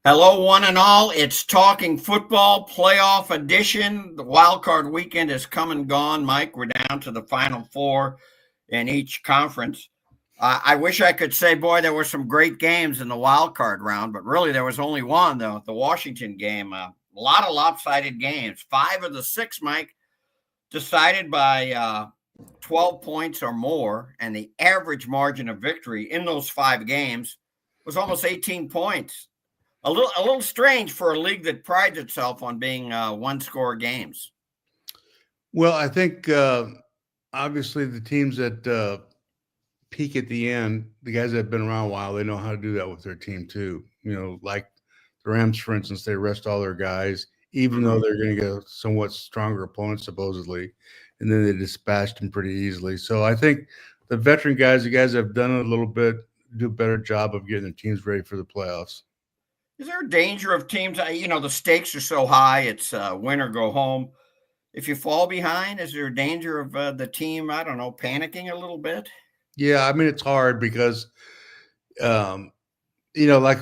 Hello, one and all. It's Talking Football Playoff Edition. The Wildcard Weekend has come and gone, Mike. We're down to the Final Four in each conference. I wish I could say, boy, there were some great games in the wildcard round, but really there was only one, though, the Washington game. A lot of lopsided games. 5 of the 6, Mike, decided by 12 points or more, and the average margin of victory in those 5 games was almost 18 points. A little strange for a league that prides itself on being one-score games. Well, I think obviously the teams that peak at the end, the guys that have been around a while, they know how to do that with their team too. Like the Rams, for instance, they rest all their guys, even though they're going to get somewhat stronger opponents supposedly, and then they dispatched them pretty easily. So I think the veteran guys, the guys that have done it a little bit, do a better job of getting their teams ready for the playoffs. Is there a danger of teams? The stakes are so high. It's win or go home. If you fall behind, is there a danger of the team, I don't know, panicking a little bit? Yeah, I mean, it's hard because, like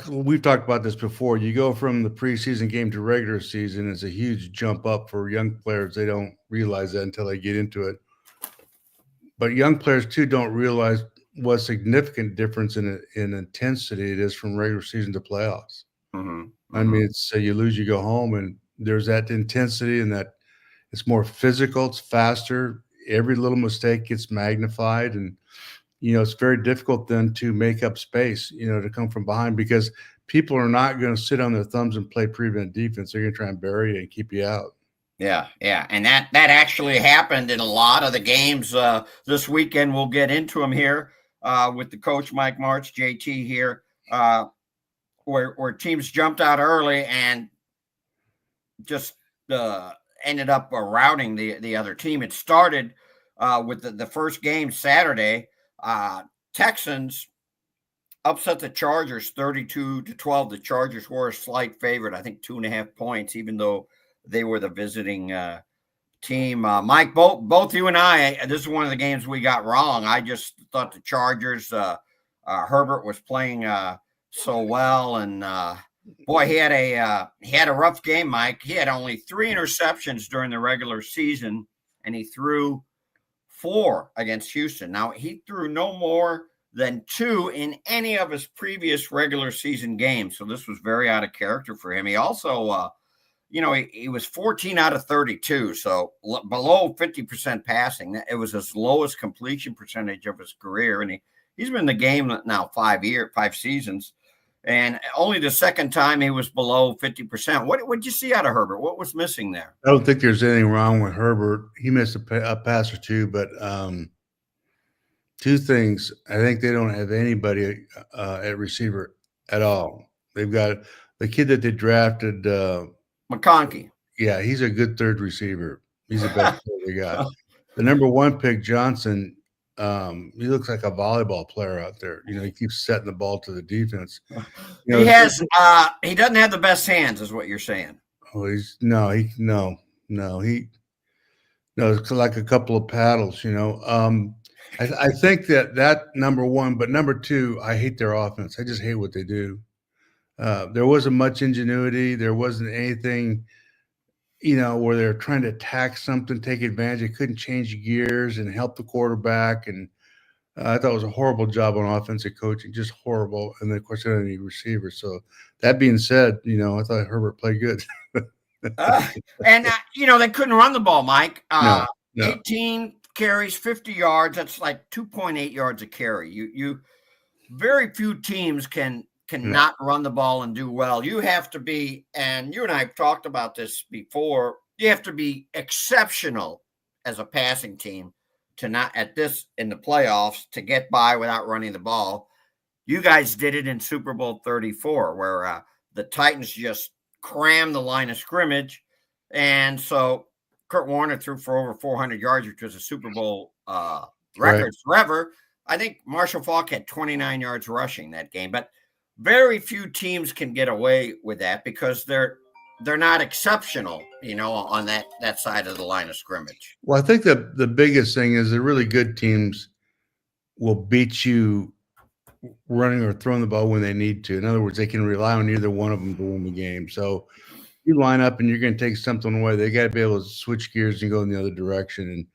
we've talked about this before, you go from the preseason game to regular season. It's a huge jump up for young players. They don't realize that until they get into it. But young players, too, don't realize what significant difference in intensity it is from regular season to playoffs. I mean, it's you lose, you go home, and there's that intensity and that it's more physical, it's faster. Every little mistake gets magnified, and it's very difficult then to make up space, to come from behind, because people are not going to sit on their thumbs and play prevent defense. They're going to try and bury you and keep you out. Yeah, and that actually happened in a lot of the games this weekend. We'll get into them here with the coach, Mike Martz, JT here. Where teams jumped out early and just ended up routing the other team. It started with the first game Saturday. Texans upset the Chargers 32-12. The Chargers were a slight favorite, I think 2.5 points, even though they were the visiting team. Mike, both you and I, this is one of the games we got wrong. I just thought the Chargers, Herbert was playing so well, and boy, he had a rough game, Mike. He had only 3 interceptions during the regular season, and he threw 4 against Houston. Now, he threw no more than 2 in any of his previous regular season games, so this was very out of character for him. He also he was 14 out of 32, so below 50% passing. It was his lowest completion percentage of his career, and he's been in the game now 5 seasons. And only the second time he was below 50%. What did you see out of Herbert? What was missing there? I don't think there's anything wrong with Herbert. He missed a pass or two, but 2 things. I think they don't have anybody at receiver at all. They've got the kid that they drafted, McConkey. Yeah, he's a good third receiver. He's the best player they got. The number 1 pick, Johnson, he looks like a volleyball player out there. He keeps setting the ball to the defense. He doesn't have the best hands, is what you're saying. Oh, it's like a couple of paddles. I think that number 1, but number 2, I hate their offense. I just hate what they do. There wasn't much ingenuity. There wasn't anything, where they're trying to attack something, take advantage. They couldn't change gears and help the quarterback. And I thought it was a horrible job on offensive coaching, just horrible. And then, of course, they don't have any receivers. So that being said, I thought Herbert played good. They couldn't run the ball, Mike. No. 18 carries, 50 yards. That's like 2.8 yards a carry. You very few teams can not run the ball and do well. You have to be, and you and I have talked about this before, you have to be exceptional as a passing team to not in the playoffs to get by without running the ball. You guys did it in Super Bowl 34, where the Titans just crammed the line of scrimmage. And so Kurt Warner threw for over 400 yards, which was a Super Bowl record forever. I think Marshall Faulk had 29 yards rushing that game, but very few teams can get away with that because they're not exceptional, on that side of the line of scrimmage. Well, I think the biggest thing is the really good teams will beat you running or throwing the ball when they need to. In other words, they can rely on either one of them to win the game. So you line up and you're going to take something away. They got to be able to switch gears and go in the other direction. And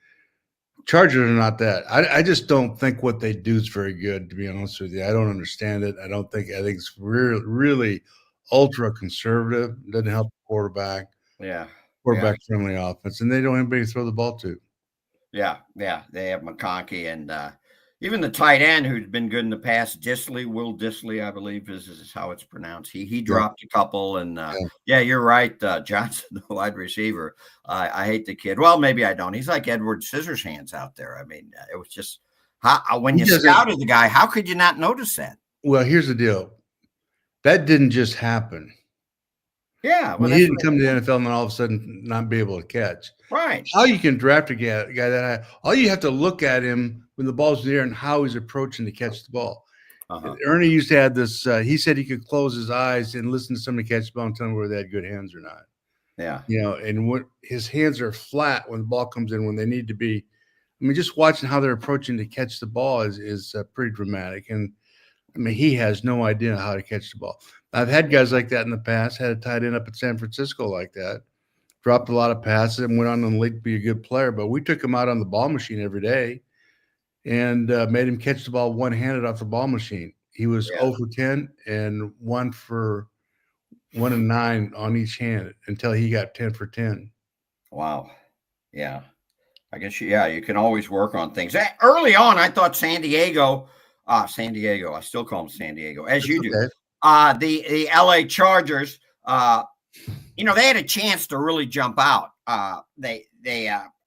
Chargers are not that. I just don't think what they do is very good, to be honest with you. I don't understand it. I think it's really ultra conservative. Doesn't help the quarterback. Yeah. Quarterback friendly offense, and they don't have anybody to throw the ball to. Yeah. They have McConkey and even the tight end who's been good in the past, Will Dissly, I believe is how it's pronounced. He dropped a couple, and you're right. Johnson, the wide receiver. I hate the kid. Well, maybe I don't. He's like Edward Scissorhands out there. I mean, it was just when you scouted the guy, how could you not notice that? Well, here's the deal. That didn't just happen. Yeah, well, he didn't come to the NFL and then all of a sudden not be able to catch. Right. How you can draft a guy that high, all you have to look at him when the ball's in the air and how he's approaching to catch the ball. Ernie used to have this. He said he could close his eyes and listen to somebody catch the ball and tell him whether they had good hands or not. Yeah. And what his hands are flat when the ball comes in when they need to be. I mean, just watching how they're approaching to catch the ball is pretty dramatic. And I mean, he has no idea how to catch the ball. I've had guys like that in the past, had a tight end up at San Francisco like that, dropped a lot of passes and went on in the league to be a good player. But we took him out on the ball machine every day and made him catch the ball one-handed off the ball machine. He was 0 for 10 and 1 for 1 and 9 on each hand until he got 10 for 10. Wow. Yeah. I guess, you can always work on things. Early on, I thought San Diego, I still call them San Diego, as you do. The LA Chargers, they had a chance to really jump out. They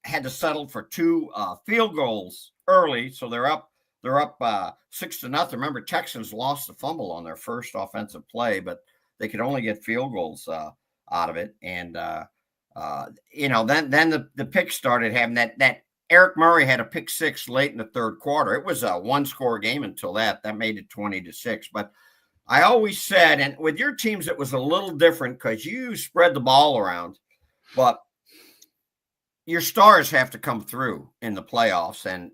had to settle for 2 field goals early, so they're up 6-0. Remember, Texans lost the fumble on their first offensive play, but they could only get field goals out of it. And then the pick started having that. Eric Murray had a pick 6 late in the third quarter. It was a 1-score game until that made it 20-6. But I always said, and with your teams, it was a little different because you spread the ball around, but your stars have to come through in the playoffs. And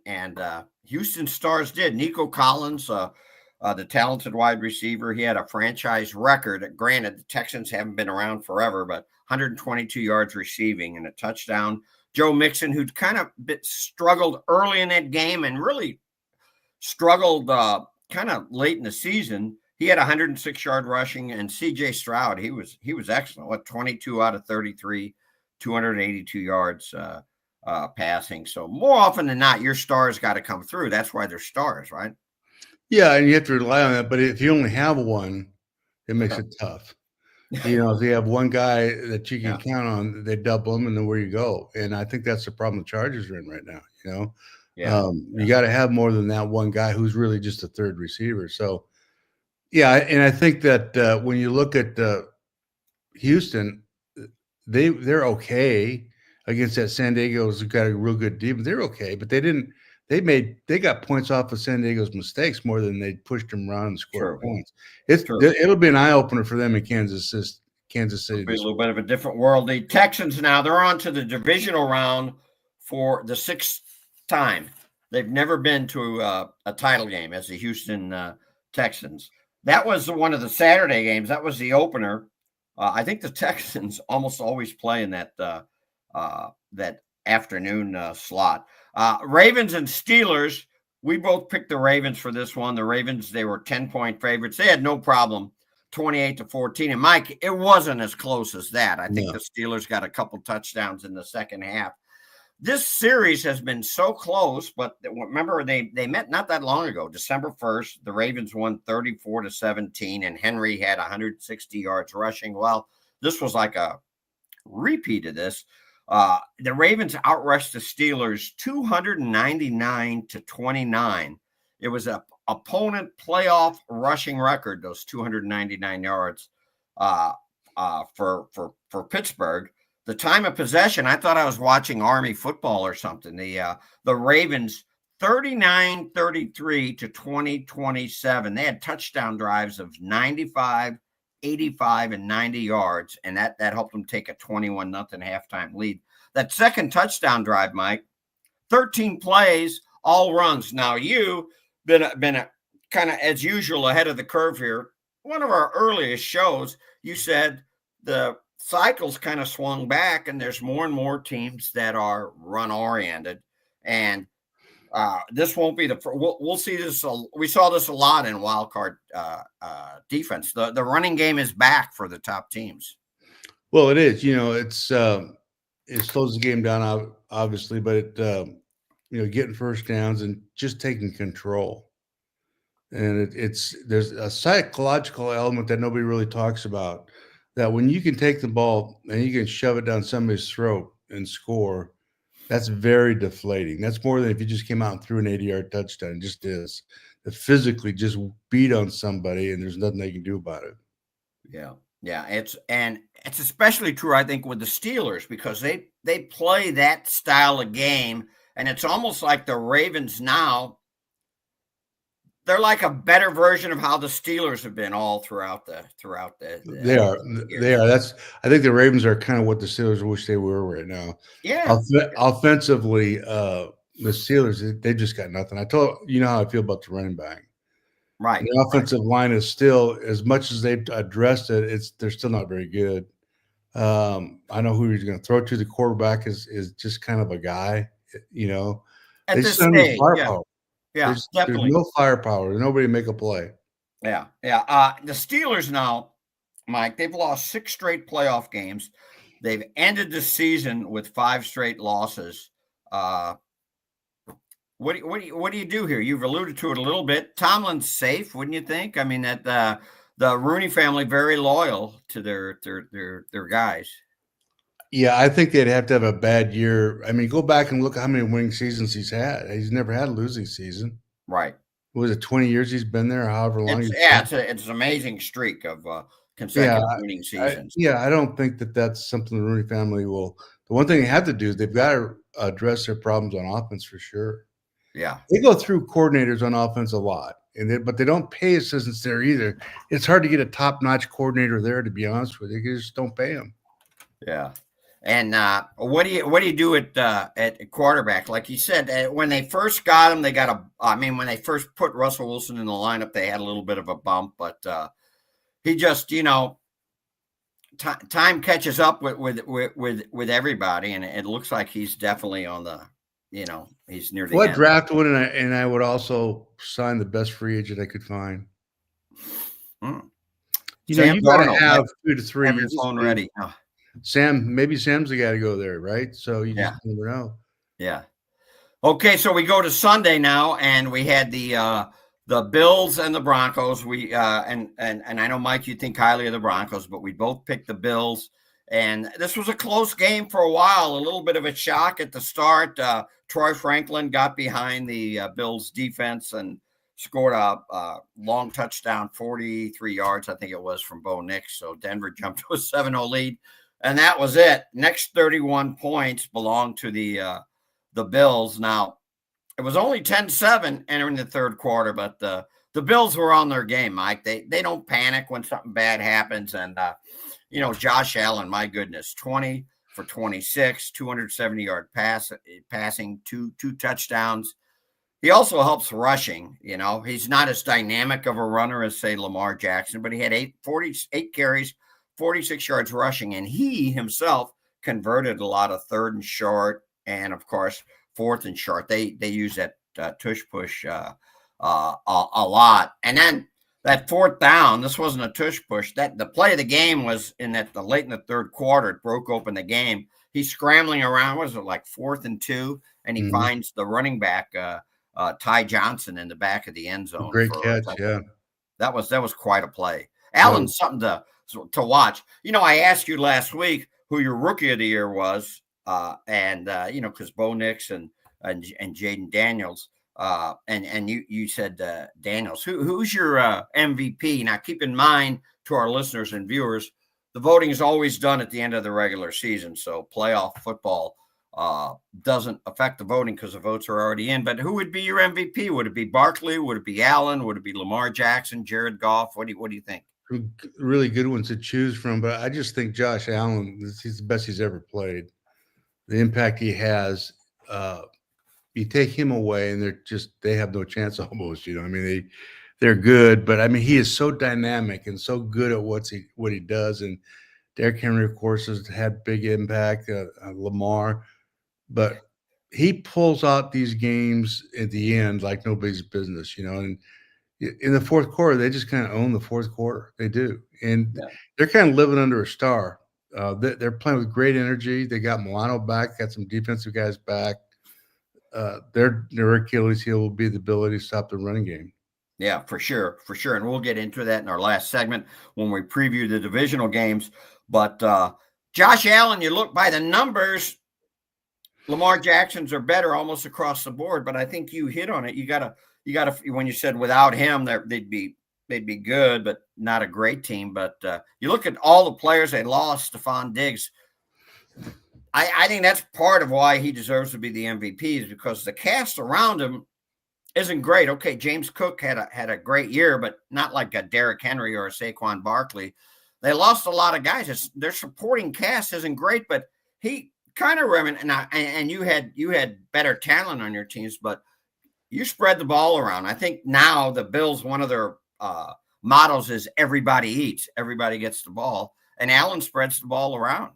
Houston stars did. Nico Collins, the talented wide receiver, he had a franchise record. Granted, the Texans haven't been around forever, but 122 yards receiving and a touchdown. Joe Mixon, who'd kind of struggled early in that game and really struggled kind of late in the season. He had 106-yard rushing, and C.J. Stroud, he was excellent. 22 out of 33, 282 yards passing. So more often than not, your stars got to come through. That's why they're stars, right? Yeah, and you have to rely on that. But if you only have one, it makes it tough. If you have one guy that you can count on, they double him, and then where you go. And I think that's the problem the Chargers are in right now. You got to have more than that one guy who's really just a third receiver. So, and I think that when you look at Houston, they're okay against that San Diego's got a real good defense. They're okay, but they got points off of San Diego's mistakes more than they pushed them around and scored points. It'll be an eye opener for them in Kansas City. It'll be a little bit of a different world. The Texans now, they're on to the divisional round for the 6th time. They've never been to a title game as the Houston Texans. That was one of the Saturday games. That was the opener. I think the Texans almost always play in that afternoon slot. Ravens and Steelers, we both picked the Ravens for this one. The Ravens, they were 10-point favorites. They had no problem, 28-14. And Mike, it wasn't as close as that. I think the Steelers got a couple touchdowns in the second half. This series has been so close, but remember they met not that long ago, December 1st. The Ravens won 34-17, and Henry had 160 yards rushing. Well, this was like a repeat of this. The Ravens outrushed the Steelers 299-29. It was a opponent playoff rushing record, those 299 yards for Pittsburgh. The time of possession, I thought I was watching Army football or something. The Ravens 39-33 to 20-27. They had touchdown drives of 95, 85, and 90 yards, and that helped them take a 21-0 halftime lead. That second touchdown drive, Mike, 13 plays, all runs. Now you've been a kind of as usual ahead of the curve here. One of our earliest shows, you said the cycles kind of swung back, and there's more and more teams that are run oriented, and this won't be we'll see this. We saw this a lot in wildcard defense. The running game is back for the top teams. Well, it is. It slows the game down, obviously, but getting first downs and just taking control. And there's a psychological element that nobody really talks about. That when you can take the ball and you can shove it down somebody's throat and score, that's very deflating. That's more than if you just came out and threw an 80-yard touchdown. It just is. To physically just beat on somebody and there's nothing they can do about it. Yeah. Yeah. It's especially true, I think, with the Steelers, because they play that style of game, and it's almost like the Ravens now. They're like a better version of how the Steelers have been all throughout the They are. I think the Ravens are kind of what the Steelers wish they were right now. Yeah. Offensively, the Steelers, they just got nothing. You know how I feel about the running back. Right. The offensive line is still, as much as they've addressed it, they're still not very good. I know who he's going to throw to. The quarterback is just kind of a guy, At they this still need stage, firepower. yeah, definitely. There's no firepower. There's nobody to make a play. Yeah. The Steelers now, Mike, they've lost 6 straight playoff games. They've ended the season with 5 straight losses. What do you do here? You've alluded to it a little bit. Tomlin's safe, wouldn't you think? I mean, that the Rooney family very loyal to their guys. Yeah, I think they'd have to have a bad year. I mean, go back and look at how many winning seasons he's had. He's never had a losing season. Right. What was it 20 years he's been there, or however long? It's an amazing streak of consecutive winning seasons. I don't think that's something the Rooney family will. The one thing they have to do is they've got to address their problems on offense for sure. Yeah, they go through coordinators on offense a lot, but they don't pay assistants there either. It's hard to get a top-notch coordinator there, to be honest with you. You just don't pay them. Yeah. And what do you do at quarterback? Like you said, when they first got him, when they first put Russell Wilson in the lineup, they had a little bit of a bump, but he just, time catches up with everybody, and it looks like he's definitely on the, he's near the end. Draft one, and I would also sign the best free agent I could find. You got to have 2 to 3 have your phone ready. Maybe Sam's the guy to go there, right? So you just never know. Yeah. Okay, so we go to Sunday now, and we had the Bills and the Broncos. We and I know, Mike, you think highly of the Broncos, but we both picked the Bills. And this was a close game for a while, a little bit of a shock at the start. Troy Franklin got behind the Bills defense and scored a long touchdown, 43 yards, I think it was, from Bo Nix. So Denver jumped to a 7-0 lead. And that was it. Next 31 points belonged to the Bills. Now, it was only 10-7 entering the third quarter, but the Bills were on their game, Mike. They don't panic when something bad happens. And, Josh Allen, my goodness, 20 for 26, 270-yard passing, two touchdowns. He also helps rushing. He's not as dynamic of a runner as, say, Lamar Jackson, but he had 48 carries, 46 yards rushing, and he himself converted a lot of 3rd and short, and of course 4th and short. They use that tush push a lot, and then that 4th down. This wasn't a tush push. That the play of the game was late in the third quarter. It broke open the game. He's scrambling around. Was it like 4th and 2? And he finds the running back Ty Johnson in the back of the end zone. Great catch, yeah. That was quite a play. Allen's something to watch. I asked you last week who your rookie of the year was, because Bo Nix and Jaden Daniels, and you said Daniels. Who's your MVP? Now, keep in mind, to our listeners and viewers, the voting is always done at the end of the regular season, so playoff football doesn't affect the voting because the votes are already in. But who would be your MVP? Would it be Barkley? Would it be Allen? Would it be Lamar Jackson, Jared Goff? What do you think? Really good ones to choose from, but I just think Josh Allen, he's the best he's ever played. The impact he has, you take him away and they have no chance almost. I mean, they're good, but I mean, he is so dynamic and so good at what he does. And Derrick Henry, of course, has had big impact. Lamar, but he pulls out these games at the end like nobody's business, And in the fourth quarter, they just kind of own the fourth quarter. They do, and Yeah. they're kind of living under a star. They're playing with great energy. They got Milano back, got some defensive guys back. Their Achilles heel will be the ability to stop the running game. Yeah, for sure. And we'll get into that in our last segment when we preview the divisional games. But Josh Allen, you look by the numbers, Lamar Jackson's are better almost across the board. But I think you hit on it. You gotta when you said without him, they'd be good, but not a great team. But you look at all the players they lost. Stephon Diggs. I think that's part of why he deserves to be the MVP is because the cast around him isn't great. Okay, James Cook had a great year, but not like a Derrick Henry or a Saquon Barkley. They lost a lot of guys. Their supporting cast isn't great, but he kind of and you had better talent on your teams, but you spread the ball around. I think now the Bills, one of their mottos is everybody eats, everybody gets the ball, and Allen spreads the ball around.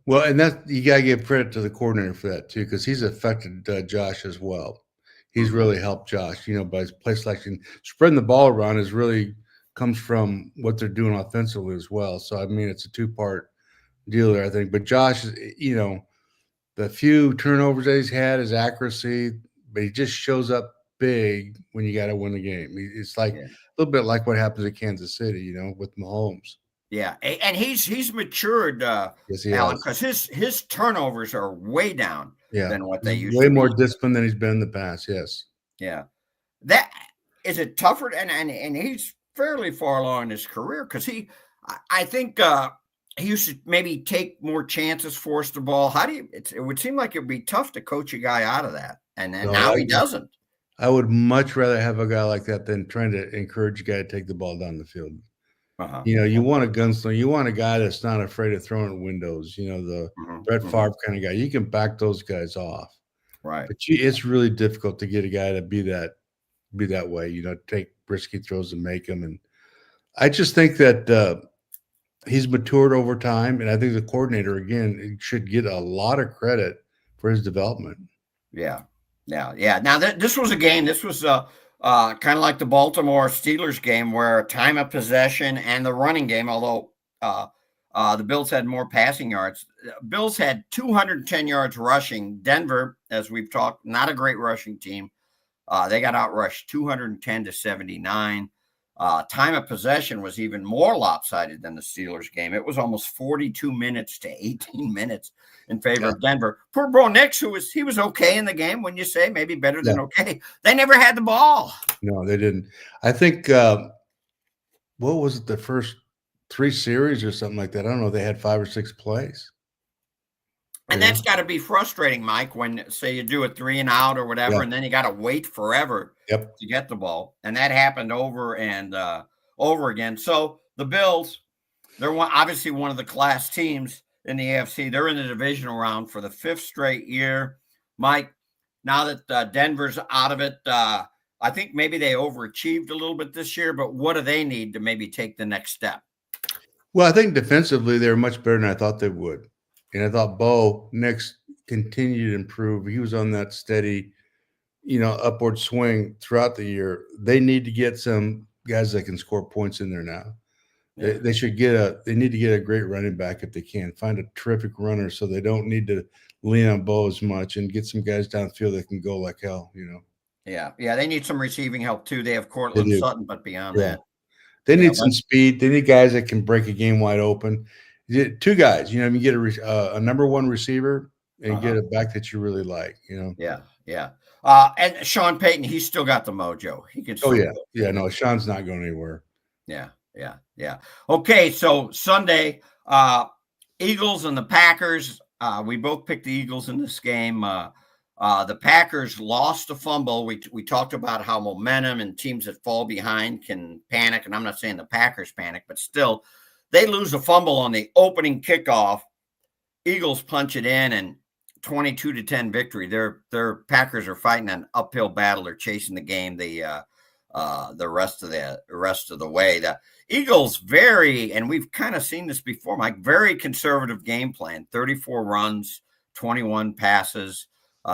Well, and that you got to give credit to the coordinator for that too, because he's affected Josh as well. He's really helped Josh, by his play selection. Spreading the ball around is really comes from what they're doing offensively as well. So, I mean, it's a two-part deal there, I think. But Josh, the few turnovers that he's had, his accuracy, but he just shows up big when you got to win the game. It's like a little bit like what happens at Kansas City, with Mahomes. Yeah, and he's matured, Yes, he Allen, has. because his turnovers are way down than what they used way to be. more disciplined than he's been in the past. Yes. Yeah, that is it tougher, and he's fairly far along in his career because I think he used to maybe take more chances, force the ball. It would seem like it'd be tough to coach a guy out of that, and now he doesn't. I would much rather have a guy like that than trying to encourage a guy to take the ball down the field. You want a gunslinger. You want a guy that's not afraid of throwing windows. The Brett Favre kind of guy. You can back those guys off, right? But it's really difficult to get a guy to be that way. Take risky throws and make them. And I just think that he's matured over time, and I think the coordinator again should get a lot of credit for his development. Yeah. Now this was a game. This was kind of like the Baltimore Steelers game where time of possession and the running game, although the Bills had more passing yards. Bills had 210 yards rushing. Denver, as we've talked, not a great rushing team. They got outrushed 210-79. Time of possession was even more lopsided than the Steelers game. It was almost 42 minutes to 18 minutes in favor of Denver. Poor Bo Nix, he was okay in the game, when you say maybe better than okay. They never had the ball. No, they didn't. I think what was it, the first 3 series or something like that? I don't know. They had 5 or 6 plays. And that's got to be frustrating, Mike, when, say, you do a 3 and out or whatever, and then you got to wait forever to get the ball. And that happened over and over again. So the Bills, they're obviously one of the class teams in the AFC. They're in the divisional round for the 5th straight year. Mike, now that Denver's out of it, I think maybe they overachieved a little bit this year, but what do they need to maybe take the next step? Well, I think defensively they're much better than I thought they would. And I thought Bo Nix continued to improve. He was on that steady, upward swing throughout the year. They need to get some guys that can score points in there now. Yeah. They need to get a great running back if they can. Find a terrific runner so they don't need to lean on Bo as much, and get some guys downfield that can go like hell, Yeah, they need some receiving help too. They have Cortland Sutton, but beyond that. They need some speed. They need guys that can break a game wide open. 2 guys, you get a number 1 receiver and get a back that you really like, Yeah. And Sean Payton, he's still got the mojo. He can. No, Sean's not going anywhere. Yeah. Okay, so Sunday, Eagles and the Packers. We both picked the Eagles in this game. The Packers lost a fumble. We talked about how momentum and teams that fall behind can panic, and I'm not saying the Packers panic, but still, they lose a fumble on the opening kickoff. Eagles punch it in, and 22-10 victory. Their Packers are fighting an uphill battle. They're chasing the game. the rest of the way. The Eagles and we've kind of seen this before, Mike, very conservative game plan, 34 runs, 21 passes.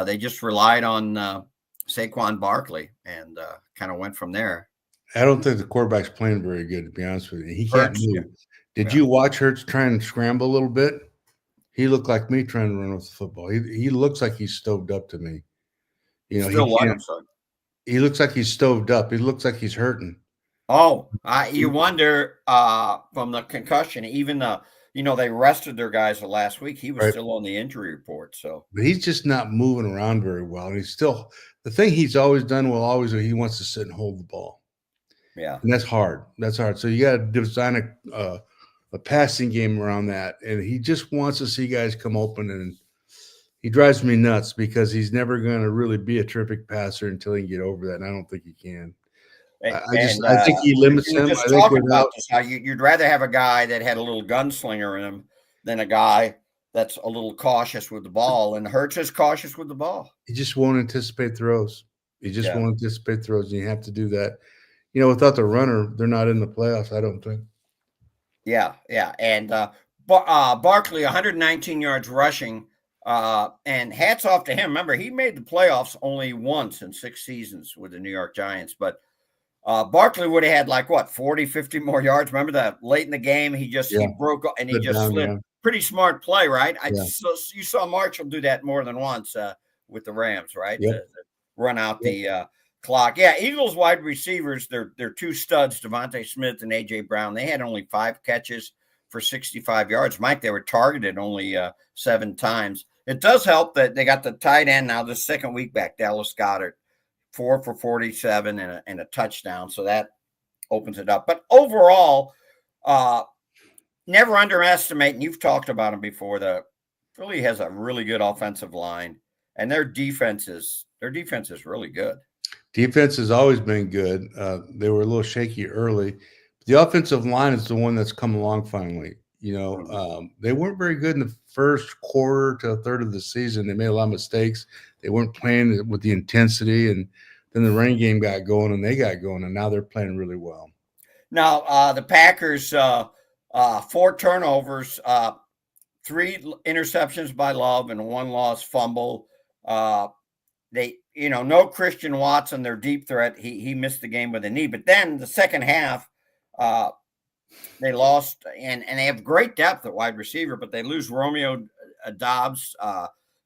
They just relied on Saquon Barkley and kind of went from there. I don't think the quarterback's playing very good, to be honest with you. He can't Hurts, move. Did yeah. you watch Hurts try and scramble a little bit? He looked like me trying to run with the football. He looks like he's stoved up to me. You know, Still he what? can't. I'm sorry. He looks like he's stoved up. He looks like he's hurting. Oh, you wonder from the concussion, even they rested their guys the last week. He was Right. still on the injury report. So, But he's just not moving around very well. And he's still the thing he's always done will always he wants to sit and hold the ball. yeah. And that's hard. That's hard. So you got to design a passing game around that. And he just wants to see guys come open, and he drives me nuts because he's never going to really be a terrific passer until he can get over that. And I don't think he can. I think he limits you were him. just I think talking without about this, how you'd rather have a guy that had a little gunslinger in him than a guy that's a little cautious with the ball. And Hurts is cautious with the ball. he just won't anticipate throws. He just Yeah. won't anticipate throws. And you have to do that. You know, without the runner, they're not in the playoffs, I don't think. Yeah, yeah. And Barkley, 119 yards rushing. And hats off to him. Remember, he made the playoffs only once in 6 seasons with the New York Giants. But Barkley would have had like 40, 50 more yards. Remember that late in the game, he broke and he just slid. Yeah. Pretty smart play, right? You saw Marshall do that more than once with the Rams, right? Yep. To run out the clock. Yeah, Eagles wide receivers, they're 2 studs, Devontae Smith and A.J. Brown. They had only 5 catches for 65 yards. Mike, they were targeted only 7 times. It does help that they got the tight end now, the second week back, Dallas Goedert, 4 for 47 and a touchdown. So that opens it up. But overall, never underestimate, and you've talked about them before, Philly has a really good offensive line, and their defense is really good. Defense has always been good. They were a little shaky early. The offensive line is the one that's come along finally. You know, they weren't very good in the first quarter to a third of the season. They made a lot of mistakes. They weren't playing with the intensity, and then the running game got going, and they got going, and now they're playing really well. Now, the Packers, 4 turnovers, 3 interceptions by Love, and 1 lost fumble. No Christian Watson, their deep threat. He missed the game with a knee. But then the second half, they lost, and they have great depth at wide receiver, but they lose Romeo Dobbs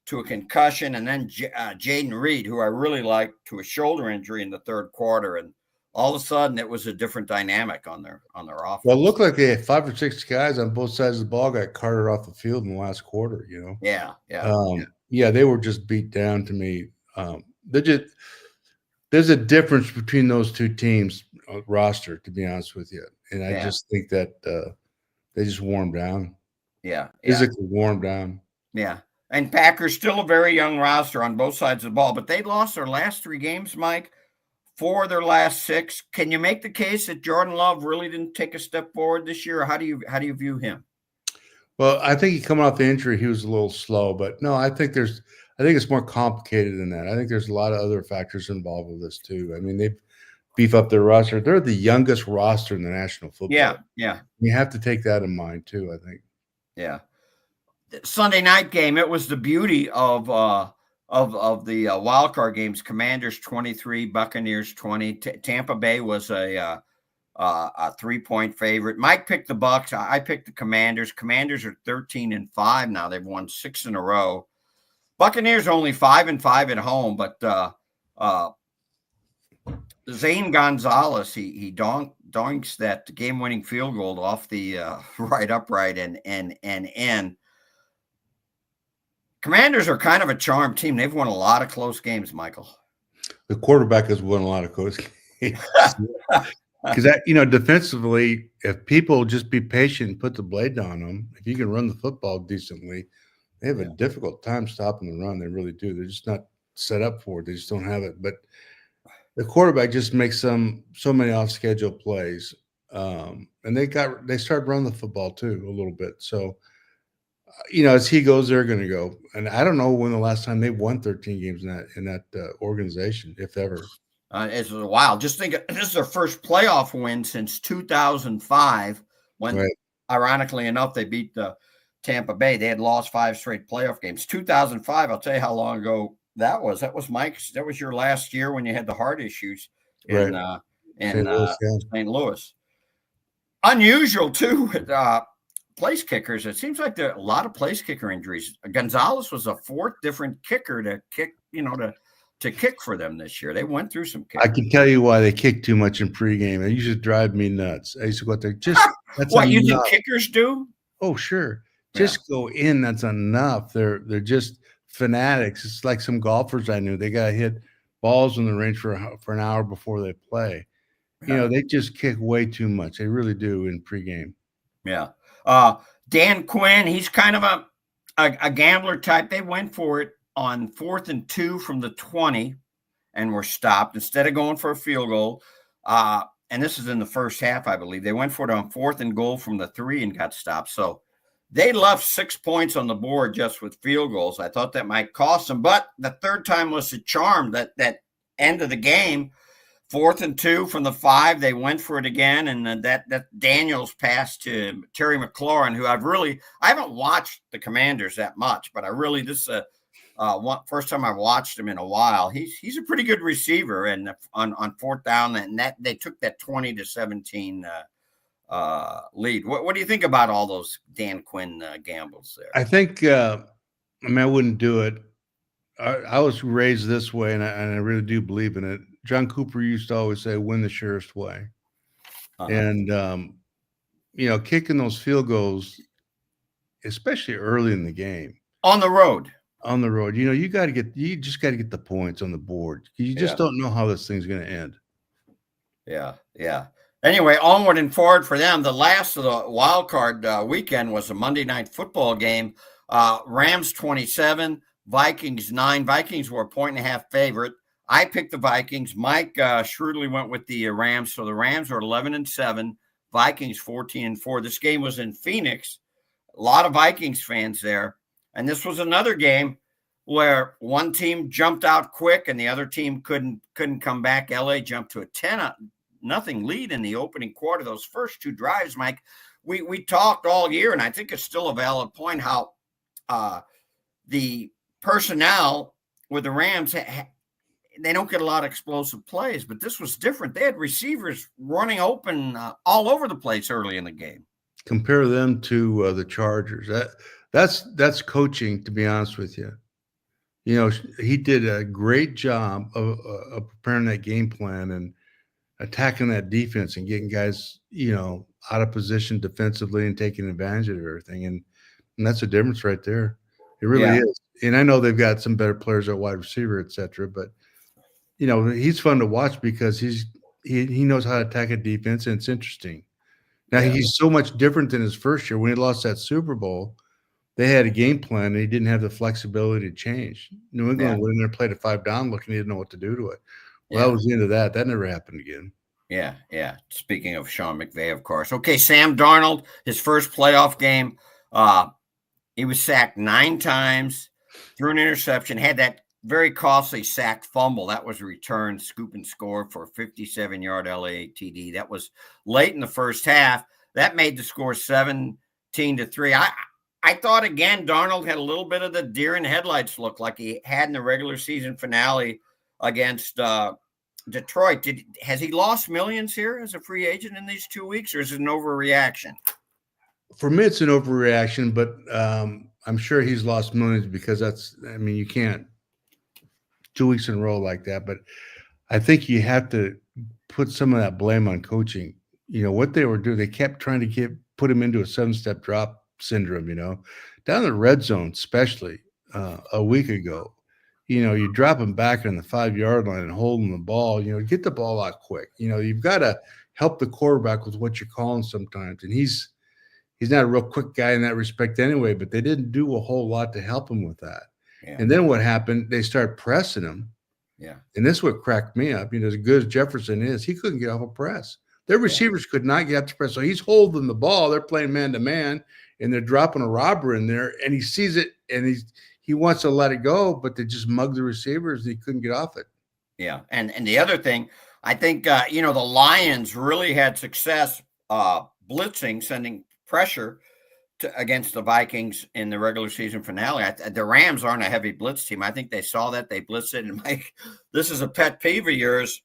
to a concussion, and then Jaden Reed, who I really like, to a shoulder injury in the third quarter. And all of a sudden, it was a different dynamic on their offense. Well, it looked like they had 5 or 6 guys on both sides of the ball got carted off the field in the last quarter. You know. Yeah. They were just beat down to me. There's a difference between those 2 teams roster, to be honest with you, and I just think that they just warmed down. Yeah, physically warmed down. Yeah, and Packers still a very young roster on both sides of the ball, but they lost their last 3 games, Mike. 4 of their last 6. Can you make the case that Jordan Love really didn't take a step forward this year, or how do you view him? Well, I think he coming off the injury, he was a little slow, but no, I think it's more complicated than that. I think there's a lot of other factors involved with this too. I mean, they beef up their roster. They're the youngest roster in the National Football. Yeah. You have to take that in mind too, I think. Yeah. Sunday night game, it was the beauty of the wildcard games. Commanders 23, Buccaneers 20. Tampa Bay was a 3-point favorite. Mike picked the Bucs. I picked the Commanders. Commanders are 13-5 now. They've won 6 in a row. Buccaneers only 5-5 at home, but Zane Gonzalez, he donks that game-winning field goal off the right upright and in. Commanders are kind of a charmed team. They've won a lot of close games, Michael. The quarterback has won a lot of close games. Because defensively, if people just be patient and put the blade on them, if you can run the football decently, they have a difficult time stopping the run. They really do. They're just not set up for it. They just don't have it. But the quarterback just makes so many off-schedule plays, and they started running the football too a little bit. So, as he goes, they're going to go. And I don't know when the last time they've won 13 games in that organization, if ever. It's wild. Just think, this is their first playoff win since 2005, when, Right. ironically enough, they beat the Tampa Bay. They had lost 5 straight playoff games. 2005, I'll tell you how long ago that was. That was Mike's. That was your last year when you had the heart issues in Right. in St. Louis, yeah. St. Louis. Unusual too with place kickers. It seems like there are a lot of place kicker injuries. Gonzalez was a 4th different kicker to kick, to kick for them this year. They went through some kicks. I can tell you why they kick too much in pregame. It used to drive me nuts. I used to go out there. That's what you think enough. kickers do? Oh, sure. Just go in. That's enough. They're just fanatics. It's like some golfers I knew. They got to hit balls in the range for an hour before they play. They just kick way too much. They really do in pregame. Yeah. Dan Quinn, he's kind of a gambler type. They went for it on 4th and 2 from the 20 and were stopped instead of going for a field goal. And this is in the first half, I believe. They went for it on 4th and goal from the 3 and got stopped. So they left 6 points on the board just with field goals. I thought that might cost them, but the third time was a charm. That end of the game, 4th and 2 from the 5, they went for it again, and that Daniels pass to Terry McLaurin, who I haven't watched the Commanders that much, but this is first time I've watched him in a while. He's a pretty good receiver, and on 4th down, and that they took that 20-17 lead. What do you think about all those Dan Quinn gambles there? I think I wouldn't do it. I was raised this way, and I really do believe in it. John Cooper used to always say, "Win the surest way," and kicking those field goals, especially early in the game, on the road, you just got to get the points on the board. You just don't know how this thing's going to end. Yeah. Anyway, onward and forward for them. The last of the Wildcard Weekend was a Monday Night Football game. Rams 27, Vikings 9. Vikings were a 1.5 favorite. I picked the Vikings. Mike shrewdly went with the Rams. So the Rams are 11-7, Vikings 14-4. This game was in Phoenix. A lot of Vikings fans there. And this was another game where one team jumped out quick and the other team couldn't come back. LA jumped to a 10-0 lead in the opening quarter. Those first 2 drives, Mike, we talked all year, and I think it's still a valid point how the personnel with the Rams, they don't get a lot of explosive plays, but this was different. They had receivers running open all over the place early in the game. Compare them to the Chargers. That's coaching, to be honest with you. He did a great job of preparing that game plan and attacking that defense and getting guys, out of position defensively and taking advantage of everything. And that's a difference right there. It really is. And I know they've got some better players at wide receiver, et cetera, but he's fun to watch because he knows how to attack a defense, and it's interesting. Now he's so much different than his first year. When he lost that Super Bowl, they had a game plan and he didn't have the flexibility to change. New England went in there, played a 5 down look, and he didn't know what to do to it. Well, that was the end of that. That never happened again. Yeah. Speaking of Sean McVay, of course. Okay, Sam Darnold, his first playoff game. He was sacked 9 times, threw an interception, had that very costly sack fumble. That was returned, scoop and score for a 57-yard LA TD. That was late in the first half. That made the score 17-3. I thought, again, Darnold had a little bit of the deer in headlights look like he had in the regular season finale against Detroit. Has he lost millions here as a free agent in these 2 weeks, or is it an overreaction? For me, it's an overreaction, but I'm sure he's lost millions because you can't 2 weeks in a row like that. But I think you have to put some of that blame on coaching. What they were doing, they kept trying to put him into a 7-step drop syndrome, down the red zone, especially a week ago. You drop him back on the 5-yard line and hold him the ball, get the ball out quick. You've got to help the quarterback with what you're calling sometimes. And he's not a real quick guy in that respect anyway, but they didn't do a whole lot to help him with that. Yeah. And then what happened, they started pressing him. Yeah. And this is what cracked me up. As good as Jefferson is, he couldn't get off a press. Their receivers could not get up to press. So he's holding the ball. They're playing man-to-man, and they're dropping a robber in there, and he sees it, and he wants to let it go, but they just mug the receivers, and he couldn't get off it. Yeah. And the other thing, I think, the Lions really had success blitzing, sending pressure against the Vikings in the regular season finale. The Rams aren't a heavy blitz team. I think they saw that. They blitzed it. And Mike, this is a pet peeve of yours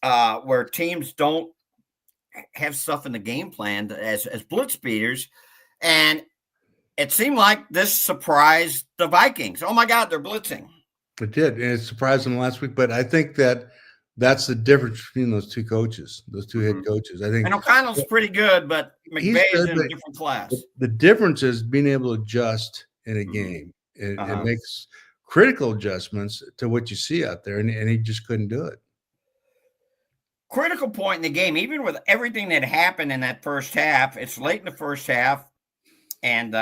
where teams don't have stuff in the game plan as blitz beaters. And it seemed like this surprised the Vikings. Oh, my God, they're blitzing. It did, and it surprised them last week. But I think that's the difference between those two coaches, those two head coaches. I think. And O'Connell's pretty good, but McVay is in a different class. The difference is being able to adjust in a game. It makes critical adjustments to what you see out there, and he just couldn't do it. Critical point in the game, even with everything that happened in that first half. It's late in the first half, and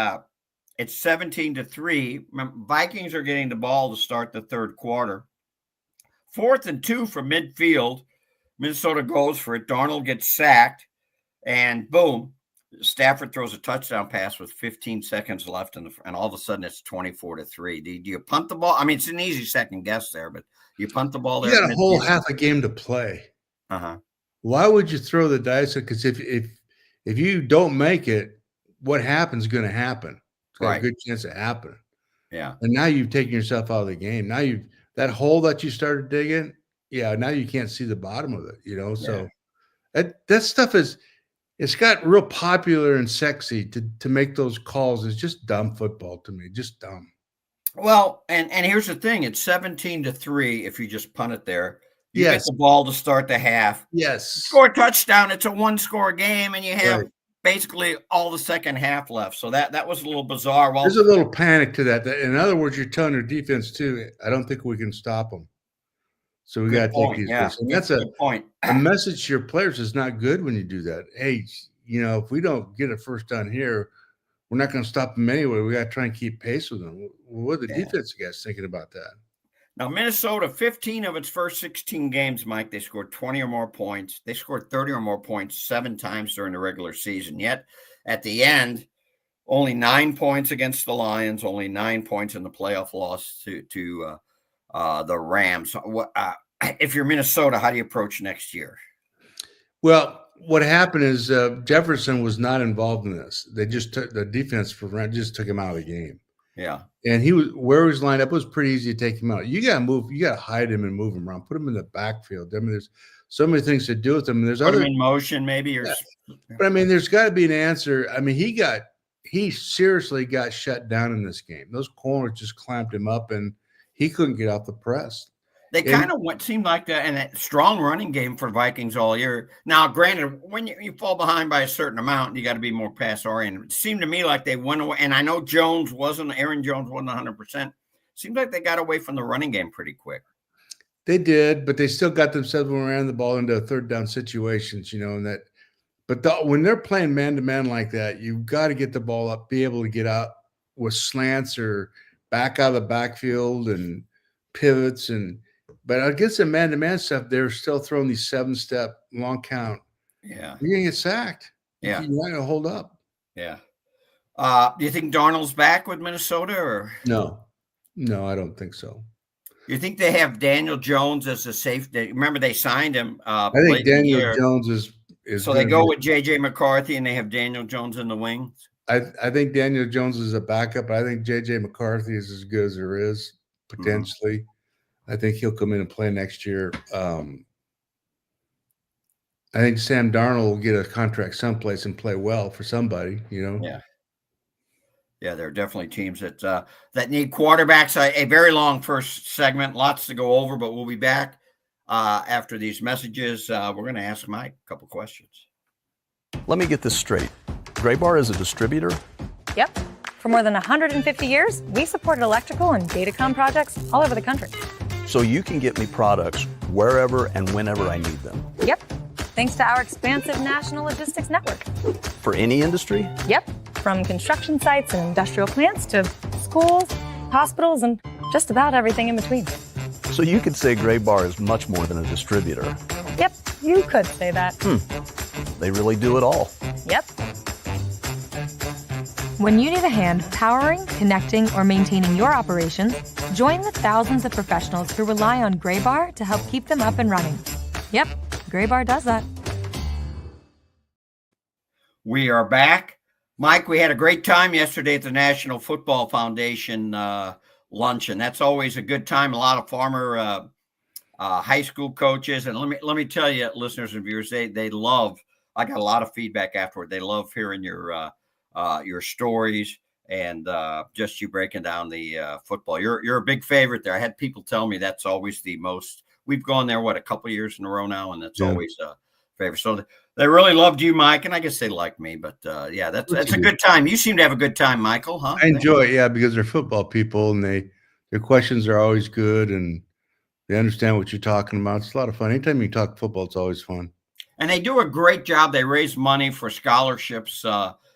it's 17-3. Vikings are getting the ball to start the third quarter. 4th and 2 from midfield. Minnesota goes for it. Darnold gets sacked, and boom, Stafford throws a touchdown pass with 15 seconds left, and all of a sudden it's 24-3. Do you punt the ball? I mean, it's an easy second guess there, but you punt the ball there. You got a whole half a game to play. Why would you throw the dice? Because if you don't make it, what happens is going to happen. It's got a good chance of happening. Yeah. And now you've taken yourself out of the game. Now that hole that you started digging, now you can't see the bottom of it, So that stuff it's got real popular and sexy to make those calls. It's just dumb football to me, just dumb. Well, and here's the thing. It's 17-3 if you just punt it there. You get the ball to start the half. Yes. Score a touchdown. It's a one-score game, and you have basically all the second half left. So that was a little bizarre. There's a little panic to that. In other words, you're telling your defense, too, I don't think we can stop them. So we got to take these risks. And that's a point. A message to your players is not good when you do that. Hey, if we don't get a first down here, we're not going to stop them anyway. We got to try and keep pace with them. What are the defense guys thinking about that? Now, Minnesota, 15 of its first 16 games, Mike, they scored 20 or more points. They scored 30 or more points 7 times during the regular season. Yet, at the end, only 9 points against the Lions, only 9 points in the playoff loss to the Rams. If you're Minnesota, how do you approach next year? Well, what happened is Jefferson was not involved in this. They just took the defense just took him out of the game. Yeah. And where he was lined up, it was pretty easy to take him out. You got to move. You got to hide him and move him around. Put him in the backfield. I mean, there's so many things to do with him. And there's Put him in motion, maybe. But I mean, there's got to be an answer. I mean, he seriously got shut down in this game. Those corners just clamped him up, and he couldn't get off the press. They kind of seemed like that, and that strong running game for Vikings all year. Now, granted, when you fall behind by a certain amount, you got to be more pass oriented. It seemed to me like they went away, and I know Aaron Jones wasn't 100%. Seemed like they got away from the running game pretty quick. They did, but they still got themselves when ran the ball into third down situations, and that. But when they're playing man to man like that, you've got to get the ball up, be able to get out with slants or back out of the backfield and pivots But against the man-to-man stuff, they're still throwing these 7-step long count. Yeah. You're going to get sacked. Yeah. You're not going to hold up. Yeah. Do you think Darnold's back with Minnesota? Or No, I don't think so. You think they have Daniel Jones as a safety? Remember, they signed him. I think Daniel Jones is so they go with J.J. McCarthy, and they have Daniel Jones in the wings? I think Daniel Jones is a backup. I think J.J. McCarthy is as good as there is, potentially. Mm-hmm. I think he'll come in and play next year. I think Sam Darnold will get a contract someplace and play well for somebody, Yeah. Yeah, there are definitely teams that need quarterbacks. A very long first segment, lots to go over, but we'll be back after these messages. We're going to ask Mike a couple questions. Let me get this straight. Gray Bar is a distributor? Yep. For more than 150 years, we supported electrical and datacom projects all over the country. So you can get me products wherever and whenever I need them? Yep. Thanks to our expansive national logistics network. For any industry? Yep. From construction sites and industrial plants to schools, hospitals, and just about everything in between. So you could say Gray Bar is much more than a distributor? Yep, you could say that. They really do it all. Yep. When you need a hand powering, connecting, or maintaining your operations, join the thousands of professionals who rely on Graybar to help keep them up and running. Yep, Graybar does that. We are back. Mike, we had a great time yesterday at the National Football Foundation luncheon. That's always a good time. A lot of former high school coaches. And let me tell you, listeners and viewers, they love, I got a lot of feedback afterward. They love hearing your stories and just you breaking down the football. You're a big favorite there. I had people tell me that's always the most. We've gone there a couple of years in a row now, and that's always a favorite. So they really loved you, Mike, and I guess they like me. But that's a good time. You seem to have a good time, Michael, huh? I enjoy it, because they're football people, and their questions are always good, and they understand what you're talking about. It's a lot of fun. Anytime you talk football, it's always fun. And they do a great job. They raise money for scholarships.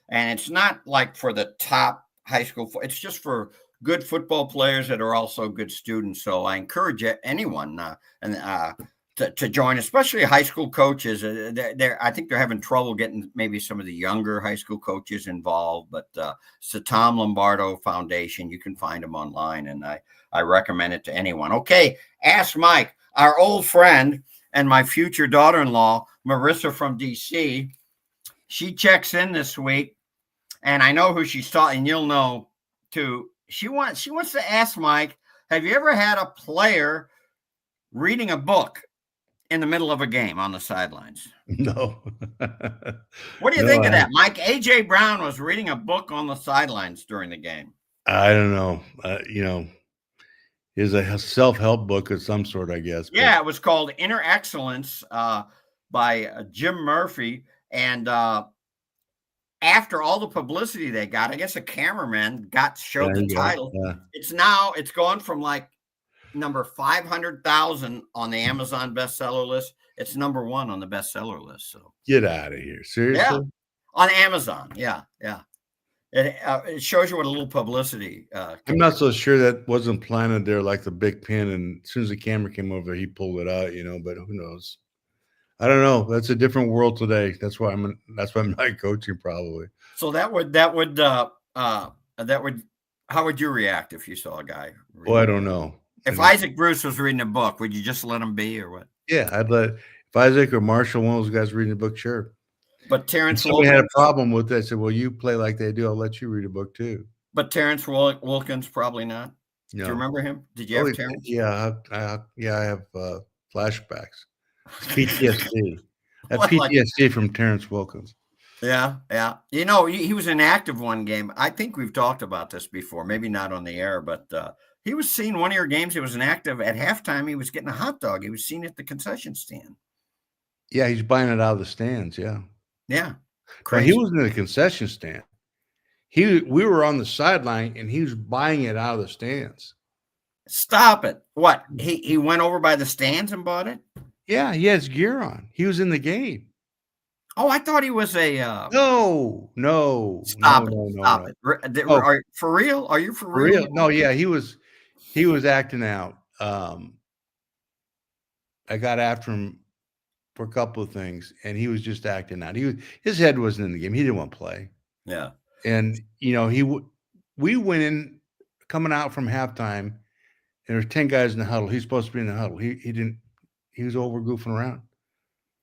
And it's not like for the top high school. It's just for good football players that are also good students. So I encourage anyone to join, especially high school coaches. I think they're having trouble getting maybe some of the younger high school coaches involved. But it's the Tom Lombardo Foundation. You can find them online, and I recommend it to anyone. Okay, Ask Mike, our old friend and my future daughter-in-law, Marissa from D.C., she checks in this week, and I know who she's talking, and you'll know too. She wants to ask Mike, have you ever had a player reading a book in the middle of a game on the sidelines? No. What do you think of that, Mike? A.J. Brown was reading a book on the sidelines during the game. I don't know. Is a self-help book of some sort, I guess. Yeah, it was called Inner Excellence by Jim Murphy. And after all the publicity they got, I guess a cameraman showed the title. Yeah. It's gone from like number 500,000 on the Amazon bestseller list. It's number 1 on the bestseller list. So get out of here. Seriously? Yeah, on Amazon. Yeah. It shows you what a little publicity. I'm not so sure that wasn't planted there like the big pin. And as soon as the camera came over, he pulled it out, but who knows? I don't know. That's a different world today. That's why I'm not coaching probably. So that would how would you react if you saw a guy? Well, I don't know. If Isaac Bruce was reading a book, would you just let him be or what? Yeah, if Isaac or Marshall, one of those guys reading a book, sure. But Terrence Wilkins had a problem with that. I said, well, you play like they do. I'll let you read a book too. But Terrence Wilkins, probably not. No. Do you remember him? Did you have Terrence? Yeah, I have flashbacks. PTSD. PTSD from Terrence Wilkins. Yeah. He was inactive one game. I think we've talked about this before, maybe not on the air, but he was seen one of your games. He was inactive at halftime. He was getting a hot dog. He was seen at the concession stand. Yeah, he's buying it out of the stands. Yeah. Yeah. Crazy. He wasn't in the concession stand. We were on the sideline, and he was buying it out of the stands. Stop it. What? He went over by the stands and bought it? Yeah, he has gear on. He was in the game. Oh, I thought he was a No. Stop it. For real? Are you for real? No, yeah, he was acting out. I got after him for a couple of things, and he was just acting out. His head wasn't in the game. He didn't want to play. Yeah. And we went in coming out from halftime, and there were 10 guys in the huddle. He's supposed to be in the huddle. He didn't. He was over goofing around.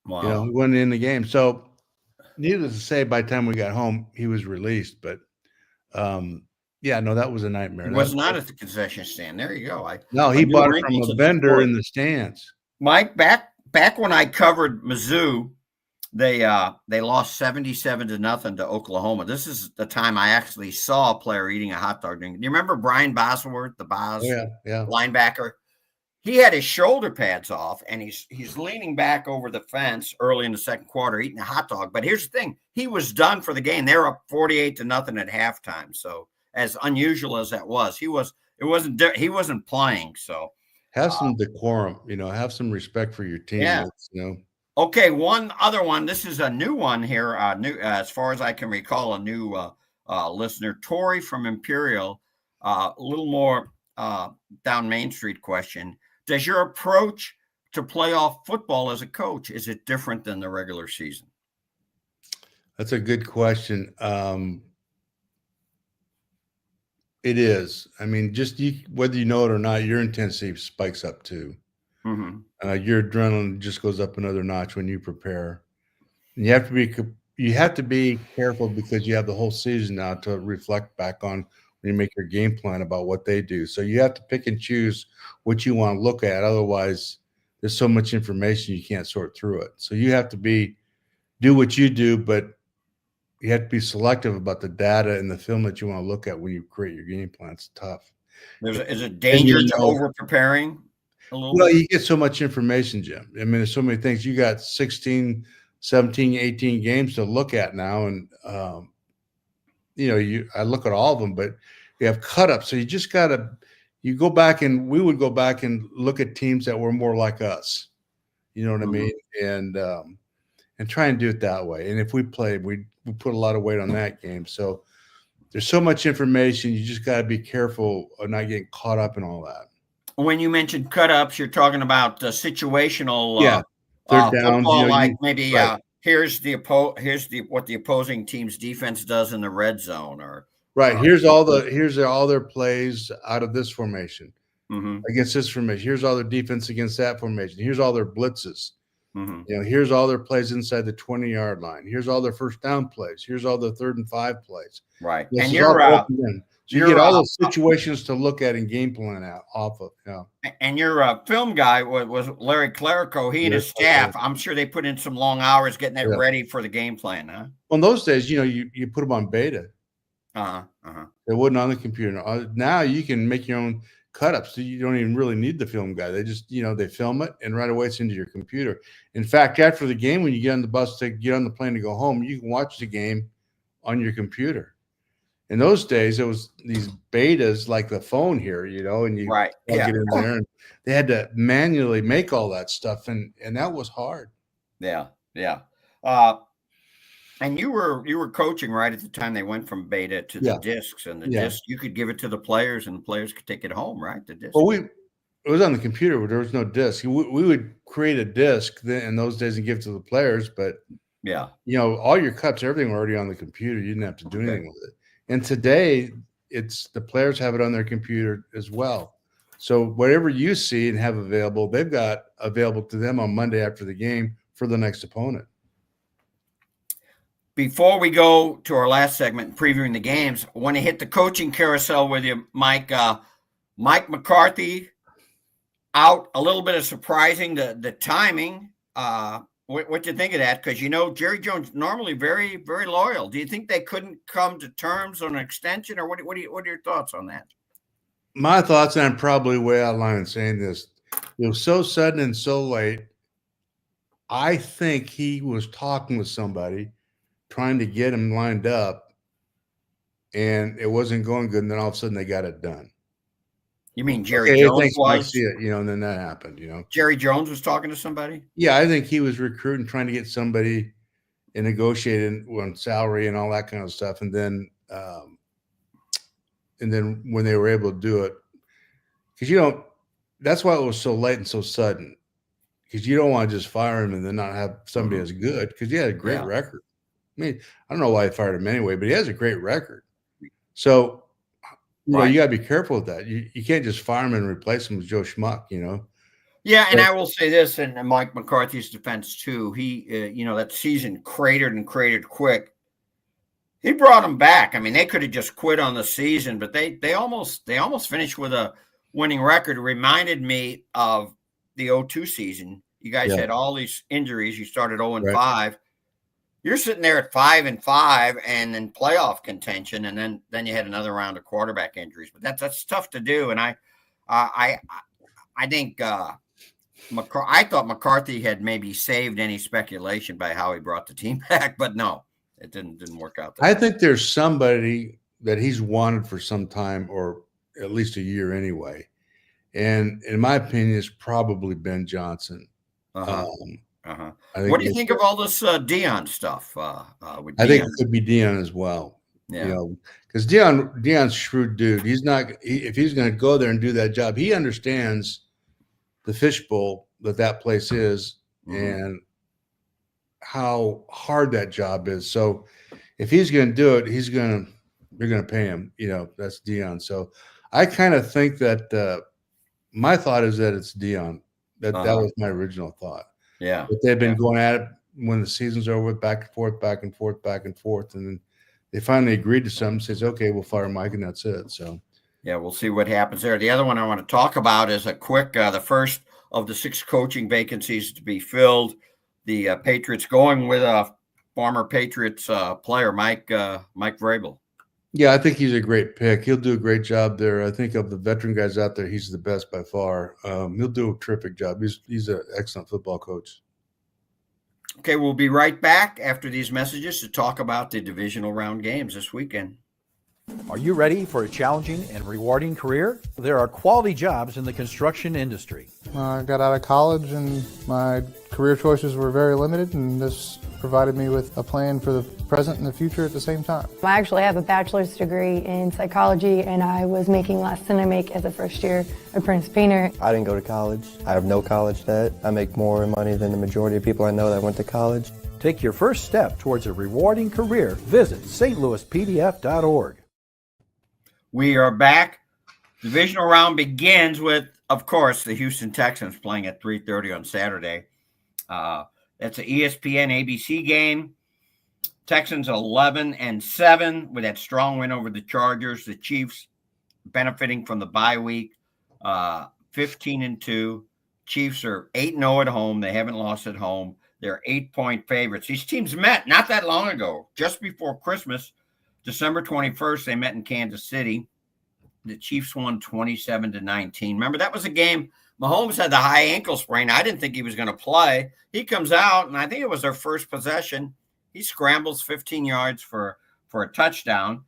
Wow. He wasn't in the game. So, needless to say, by the time we got home, he was released. But, that was a nightmare. He was not at the concession stand. There you go. He bought it from a vendor in the stands. Mike, back when I covered Mizzou, they lost 77-0 to Oklahoma. This is the time I actually saw a player eating a hot dog. Do you remember Brian Bosworth, the linebacker? He had his shoulder pads off, and he's leaning back over the fence early in the second quarter eating a hot dog. But here's the thing. He was done for the game. They were up 48-0 at halftime. So as unusual as that was, he wasn't playing. So have some decorum, have some respect for your teammates, Okay, one other one. This is a new one here. New, as far as I can recall, a new listener, Tori from Imperial. A little more down Main Street question. Does your approach to playoff football as a coach, is it different than the regular season? That's a good question. It is. I mean, just whether you know it or not, your intensity spikes up too. Your adrenaline just goes up another notch when you prepare. And you have to be careful because you have the whole season now to reflect back on when you make your game plan about what they do. So you have to pick and choose what you want to look at. Otherwise, there's so much information you can't sort through it. So you have to do what you do, but you have to be selective about the data and the film that you want to look at when you create your game plan. It's tough. Is it danger to over preparing a little Well, bit? you get so much information, Jim. I mean, there's so many things. You got 16, 17, 18 games to look at now. And, I look at all of them, but you have cut ups. So you just got to, we would go back and look at teams that were more like us. You know what I mean? And try and do it that way. And if we played, we put a lot of weight on that game. So there's so much information. You just got to be careful of not getting caught up in all that. When you mentioned cut ups, you're talking about situational third downs, football, like maybe right. Here's what the opposing team's defense does in the red zone, or right. Here's all their plays out of this formation against this formation. Here's all their defense against that formation. Here's all their blitzes. Here's all their plays inside the 20-yard line. Here's all their first down plays. Here's all the 3rd and 5 plays. Right. This and you get all those situations to look at and game plan out off of. Yeah. And your film guy was Larry Clerico. He and his staff, I'm sure they put in some long hours getting that ready for the game plan, huh? Well, in those days, you put them on beta. It wasn't on the computer. Now you can make your own cut-ups. So you don't even really need the film guy. They just, they film it and right away it's into your computer. In fact, after the game, when you get on the bus to get on the plane to go home, you can watch the game on your computer. In those days, it was these betas like the phone here, and you plug it in there, and they had to manually make all that stuff, and that was hard. Yeah. And you were coaching right at the time they went from beta to the discs, and the disc you could give it to the players, and the players could take it home, right? The disc. Well, it was on the computer, but there was no disc. We would create a disc in those days and give it to the players, but all your cuts, everything were already on the computer. You didn't have to do anything with it. And today, it's the players have it on their computer as well. So whatever you see and have available, they've got available to them on Monday after the game for the next opponent. Before we go to our last segment, previewing the games, I want to hit the coaching carousel with you, Mike. Mike McCarthy out, a little bit of surprising the timing. What do you think of that? Because Jerry Jones normally very, very loyal. Do you think they couldn't come to terms on an extension, or what are your thoughts on that? My thoughts, and I'm probably way out of line in saying this, it was so sudden and so late. I think he was talking with somebody, trying to get him lined up, and it wasn't going good, and then all of a sudden they got it done. You mean Jerry Jones thanks, was? I see it, and then that happened, Jerry Jones was talking to somebody? Yeah, I think he was recruiting, trying to get somebody and negotiating on salary and all that kind of stuff. And then when they were able to do it, because that's why it was so late and so sudden, because you don't want to just fire him and then not have somebody as good, because he had a great record. I mean, I don't know why he fired him anyway, but he has a great record. So, you got to be careful with that. You can't just fire him and replace him with Joe Schmuck, Yeah, and I will say this, in Mike McCarthy's defense too, he, that season cratered quick. He brought him back. I mean, they could have just quit on the season, but they almost finished with a winning record. It reminded me of the 2002 season. You guys had all these injuries. You started 0-5. You're sitting there at 5-5 and then playoff contention, and then you had another round of quarterback injuries. But that's tough to do. And I think I thought McCarthy had maybe saved any speculation by how he brought the team back, but no, it didn't work out. I think there's somebody that he's wanted for some time, or at least a year anyway. And in my opinion, it's probably Ben Johnson. What do you think of all this Dion stuff? With I think it could be Dion as well. Yeah, because Dion's a shrewd dude. He's not if he's going to go there and do that job, he understands the fishbowl that place is and how hard that job is. So if he's going to do it, he's going They're going to pay him. That's Dion. So I kind of think that my thought is that it's Dion. That was my original thought. Yeah. But they've been going at it when the season's over, back and forth, back and forth, back and forth. And then they finally agreed to something, says, okay, we'll fire Mike, and that's it. So, yeah, we'll see what happens there. The other one I want to talk about is a quick, the first of the 6 coaching vacancies to be filled. The Patriots going with a former Patriots player, Mike Vrabel. Yeah, I think he's a great pick. He'll do a great job there. I think of the veteran guys out there, he's the best by far. He'll do a terrific job. He's an excellent football coach. Okay, we'll be right back after these messages to talk about the divisional round games this weekend. Are you ready for a challenging and rewarding career? There are quality jobs in the construction industry. I got out of college and my career choices were very limited, and this provided me with a plan for the present and the future at the same time. I actually have a bachelor's degree in psychology, and I was making less than I make as a first-year apprentice painter. I didn't go to college. I have no college debt. I make more money than the majority of people I know that went to college. Take your first step towards a rewarding career. Visit stlouispdf.org. We are back. Divisional round begins with, of course, the Houston Texans playing at 3:30 on Saturday. That's an ESPN ABC game. Texans 11-7 with that strong win over the Chargers. The Chiefs benefiting from the bye week, 15-2. Chiefs are 8-0 at home. They haven't lost at home. They're 8-point favorites. These teams met not that long ago, just before Christmas, December 21st. They met in Kansas City. The Chiefs won 27-19. Remember, that was a game. Mahomes had the high ankle sprain. I didn't think he was going to play. He comes out, and I think it was their first possession. He scrambles 15 yards for a touchdown.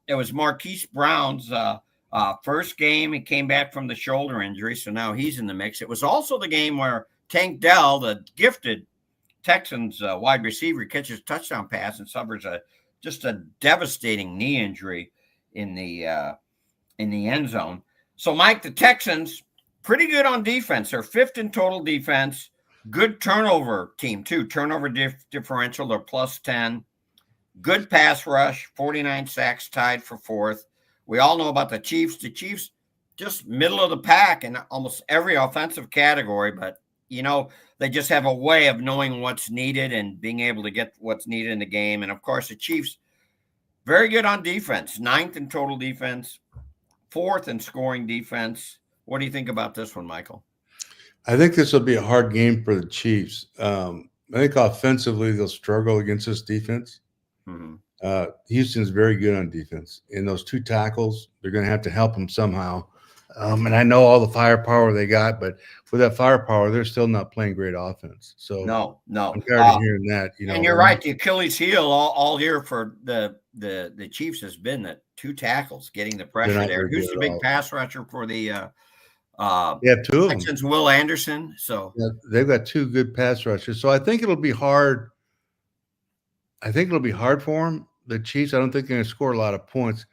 It was Marquise Brown's first game. He came back from the shoulder injury, so now he's in the mix. It was also the game where Tank Dell, the gifted Texans wide receiver, catches a touchdown pass and suffers just a devastating knee injury in the end zone. So, Mike, the Texans, pretty good on defense. They're 5th in total defense. Good turnover team, too. Turnover differential, they're +10. Good pass rush, 49 sacks, tied for 4th. We all know about the Chiefs. The Chiefs just middle of the pack in almost every offensive category, but, they just have a way of knowing what's needed and being able to get what's needed in the game. And, of course, the Chiefs, very good on defense, 9th in total defense, 4th in scoring defense. What do you think about this one, Michael? I think this will be a hard game for the Chiefs. I think offensively they'll struggle against this defense. Mm-hmm. Houston's very good on defense. In those 2 tackles, they're going to have to help them somehow. And I know all the firepower they got, but with that firepower, they're still not playing great offense. So no. I'm tired of hearing that. And you're right. The Achilles heel all year for the Chiefs has been the 2 tackles, getting the pressure there. Who's the big pass rusher for the they have 2 of them. Texans? Will Anderson. So yeah, they've got 2 good pass rushers. So I think it'll be hard. I think it'll be hard for them. The Chiefs, I don't think they're going to score a lot of points,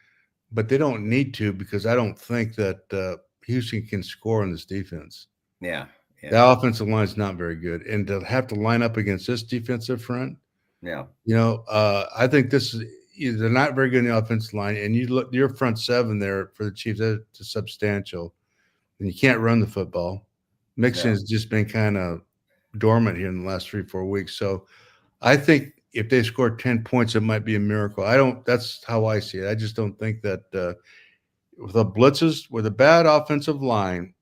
but they don't need to, because I don't think that Houston can score on this defense. Yeah. The offensive line is not very good, and to have to line up against this defensive front. Yeah. I think this is they're not very good in the offensive line, and you look your front 7 there for the Chiefs. That's substantial, and you can't run the football. Mixon has just been kind of dormant here in the last 3-4 weeks. So I think if they score 10 points, it might be a miracle. That's how I see it. I just don't think that with the blitzes, with a bad offensive line,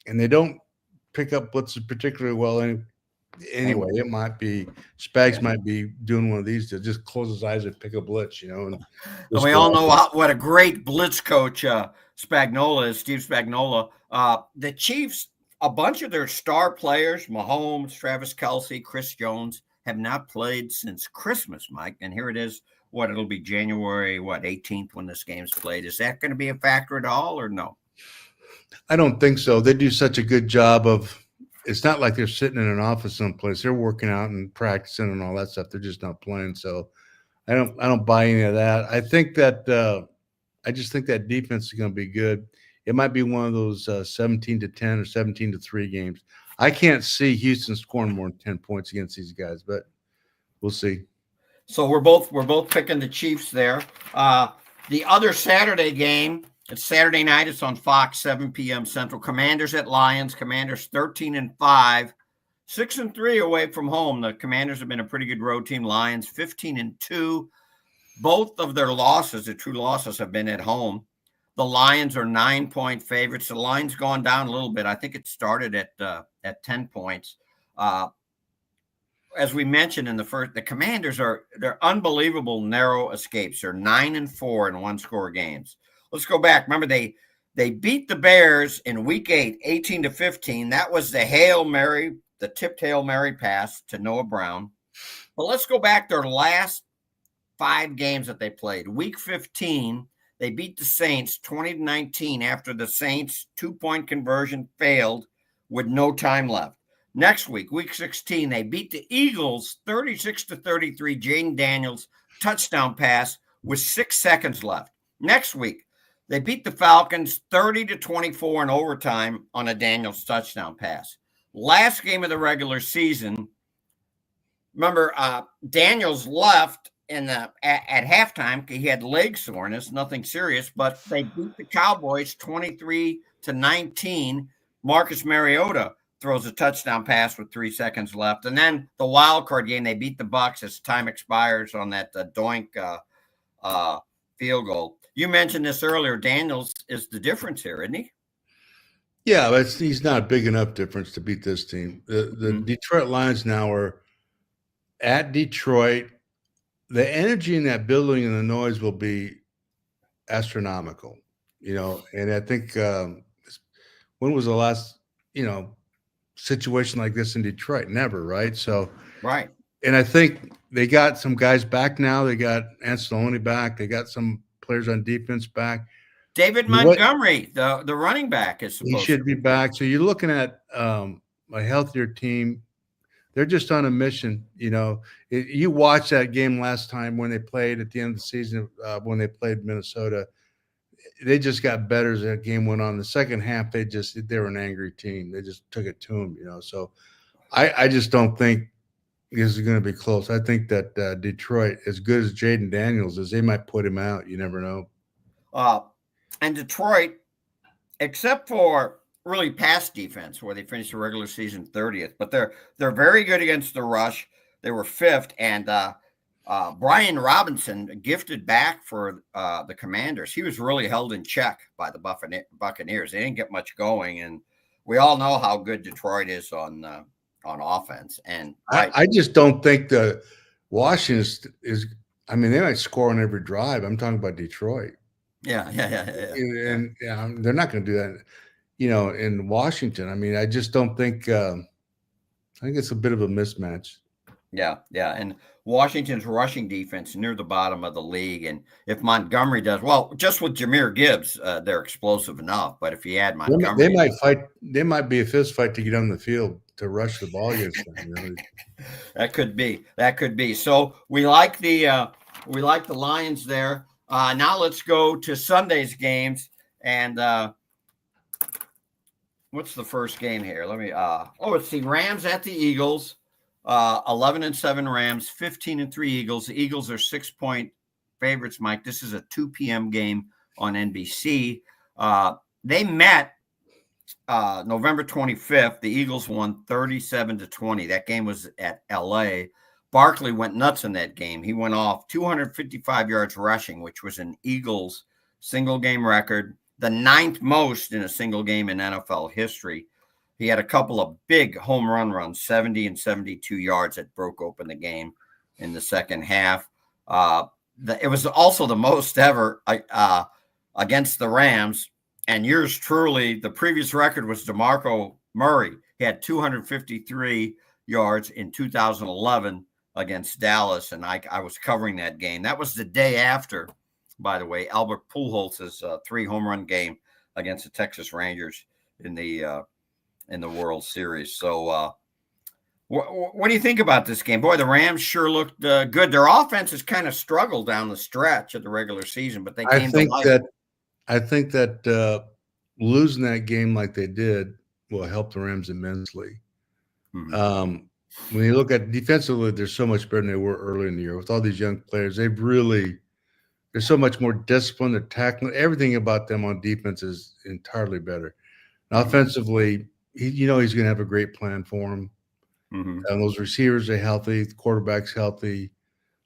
and they don't pick up blitzes particularly well anyway, it might be Spags might be doing one of these to just close his eyes and pick a blitz, And we all know what a great blitz coach Spagnuolo is, Steve Spagnuolo. The Chiefs, a bunch of their star players, Mahomes, Travis Kelce, Chris Jones, have not played since Christmas, Mike. And here it is. It'll be January 18th when this game's played. Is that going to be a factor at all, or no? I don't think so. They do such a good job of. It's not like they're sitting in an office someplace. They're working out and practicing and all that stuff. They're just not playing. So I don't buy any of that. I think that I just think that defense is going to be good. It might be one of those 17-10 or 17-3 games. I can't see Houston scoring more than 10 points against these guys, but we'll see. So we're both picking the Chiefs there. The other Saturday game, it's Saturday night. It's on Fox, 7 p.m. Central. Commanders at Lions. Commanders 13-5, 6-3 away from home. The Commanders have been a pretty good road team. Lions 15-2. Both of their losses, the true losses, have been at home. The Lions are 9-point favorites. The line's gone down a little bit. I think it started at 10 points. As we mentioned in the first, the Commanders they're unbelievable narrow escapes. They're 9-4 in one-score games. Let's go back. Remember, they beat the Bears in Week 8, 18-15. That was the tipped Hail Mary pass to Noah Brown. But let's go back their last 5 games that they played. Week 15, they beat the Saints 20-19 after the Saints' 2-point conversion failed with no time left. Next week, Week 16, they beat the Eagles 36-33. Jaden Daniels touchdown pass with 6 seconds left. Next week, they beat the Falcons 30-24 in overtime on a Daniels touchdown pass. Last game of the regular season, remember, Daniels left at halftime. He had leg soreness, nothing serious, but they beat the Cowboys 23-19. Marcus Mariota throws a touchdown pass with 3 seconds left. And then the wild card game, they beat the Bucs as time expires on that doink field goal. You mentioned this earlier. Daniels is the difference here, isn't he? Yeah, but he's not a big enough difference to beat this team. The Detroit Lions now are at Detroit. The energy in that building and the noise will be astronomical, and I think when was the last, situation like this in Detroit? Never, right? So, right. And I think they got some guys back now. They got Anceloni back. They got some players on defense back. David Montgomery, the running back, is supposed he should be back. So you're looking at a healthier team. They're just on a mission. You watched that game last time when they played at the end of the season, when they played Minnesota. They just got better as that game went on. The second half, they were an angry team. They just took it to them, So I just don't think this is going to be close. I think that Detroit, as good as Jaden Daniels is, they might put him out. You never know. And Detroit, except for really pass defense, where they finished the regular season 30th, but they're very good against the rush. They were 5th, and Brian Robinson, gifted back for the Commanders. He was really held in check by the Buccaneers. They didn't get much going, and we all know how good Detroit is on offense. And I just don't think the Washington is. I mean, they might score on every drive. I'm talking about Detroit. Yeah. And they're not going to do that, in Washington. I mean, I just don't think. I think it's a bit of a mismatch. Yeah, and Washington's rushing defense near the bottom of the league, and if Montgomery does well, just with Jahmyr Gibbs, they're explosive enough. But if you add Montgomery, they might fight. They might be a fist fight to get on the field to rush the ball against them. That could be. So we like the Lions there. Now let's go to Sunday's games, and what's the first game here? Let me. It's the Rams at the Eagles. 11-7 Rams, 15-3 Eagles. The Eagles are 6-point favorites, Mike. This is a 2 p.m. game on NBC. They met November 25th. The Eagles won 37-20. That game was at LA. Barkley went nuts in that game. He went off 255 yards rushing, which was an Eagles single game record, the 9th most in a single game in NFL history. He had a couple of big home runs, 70 and 72 yards that broke open the game in the second half. It was also the most ever against the Rams. And yours truly, the previous record was DeMarco Murray. He had 253 yards in 2011 against Dallas, and I was covering that game. That was the day after, by the way, Albert Pujols' 3 home run game against the Texas Rangers in the World Series. So what do you think about this game? Boy, the Rams sure looked good. Their offense has kind of struggled down the stretch of the regular season, but they came to life. I think that losing that game like they did will help the Rams immensely. Mm-hmm. When you look at defensively, they're so much better than they were early in the year. With all these young players, they've really There's so much more discipline. They're tackling. Everything about them on defense is entirely better. And offensively, he's going to have a great plan for him. And those receivers are healthy. The quarterback's healthy.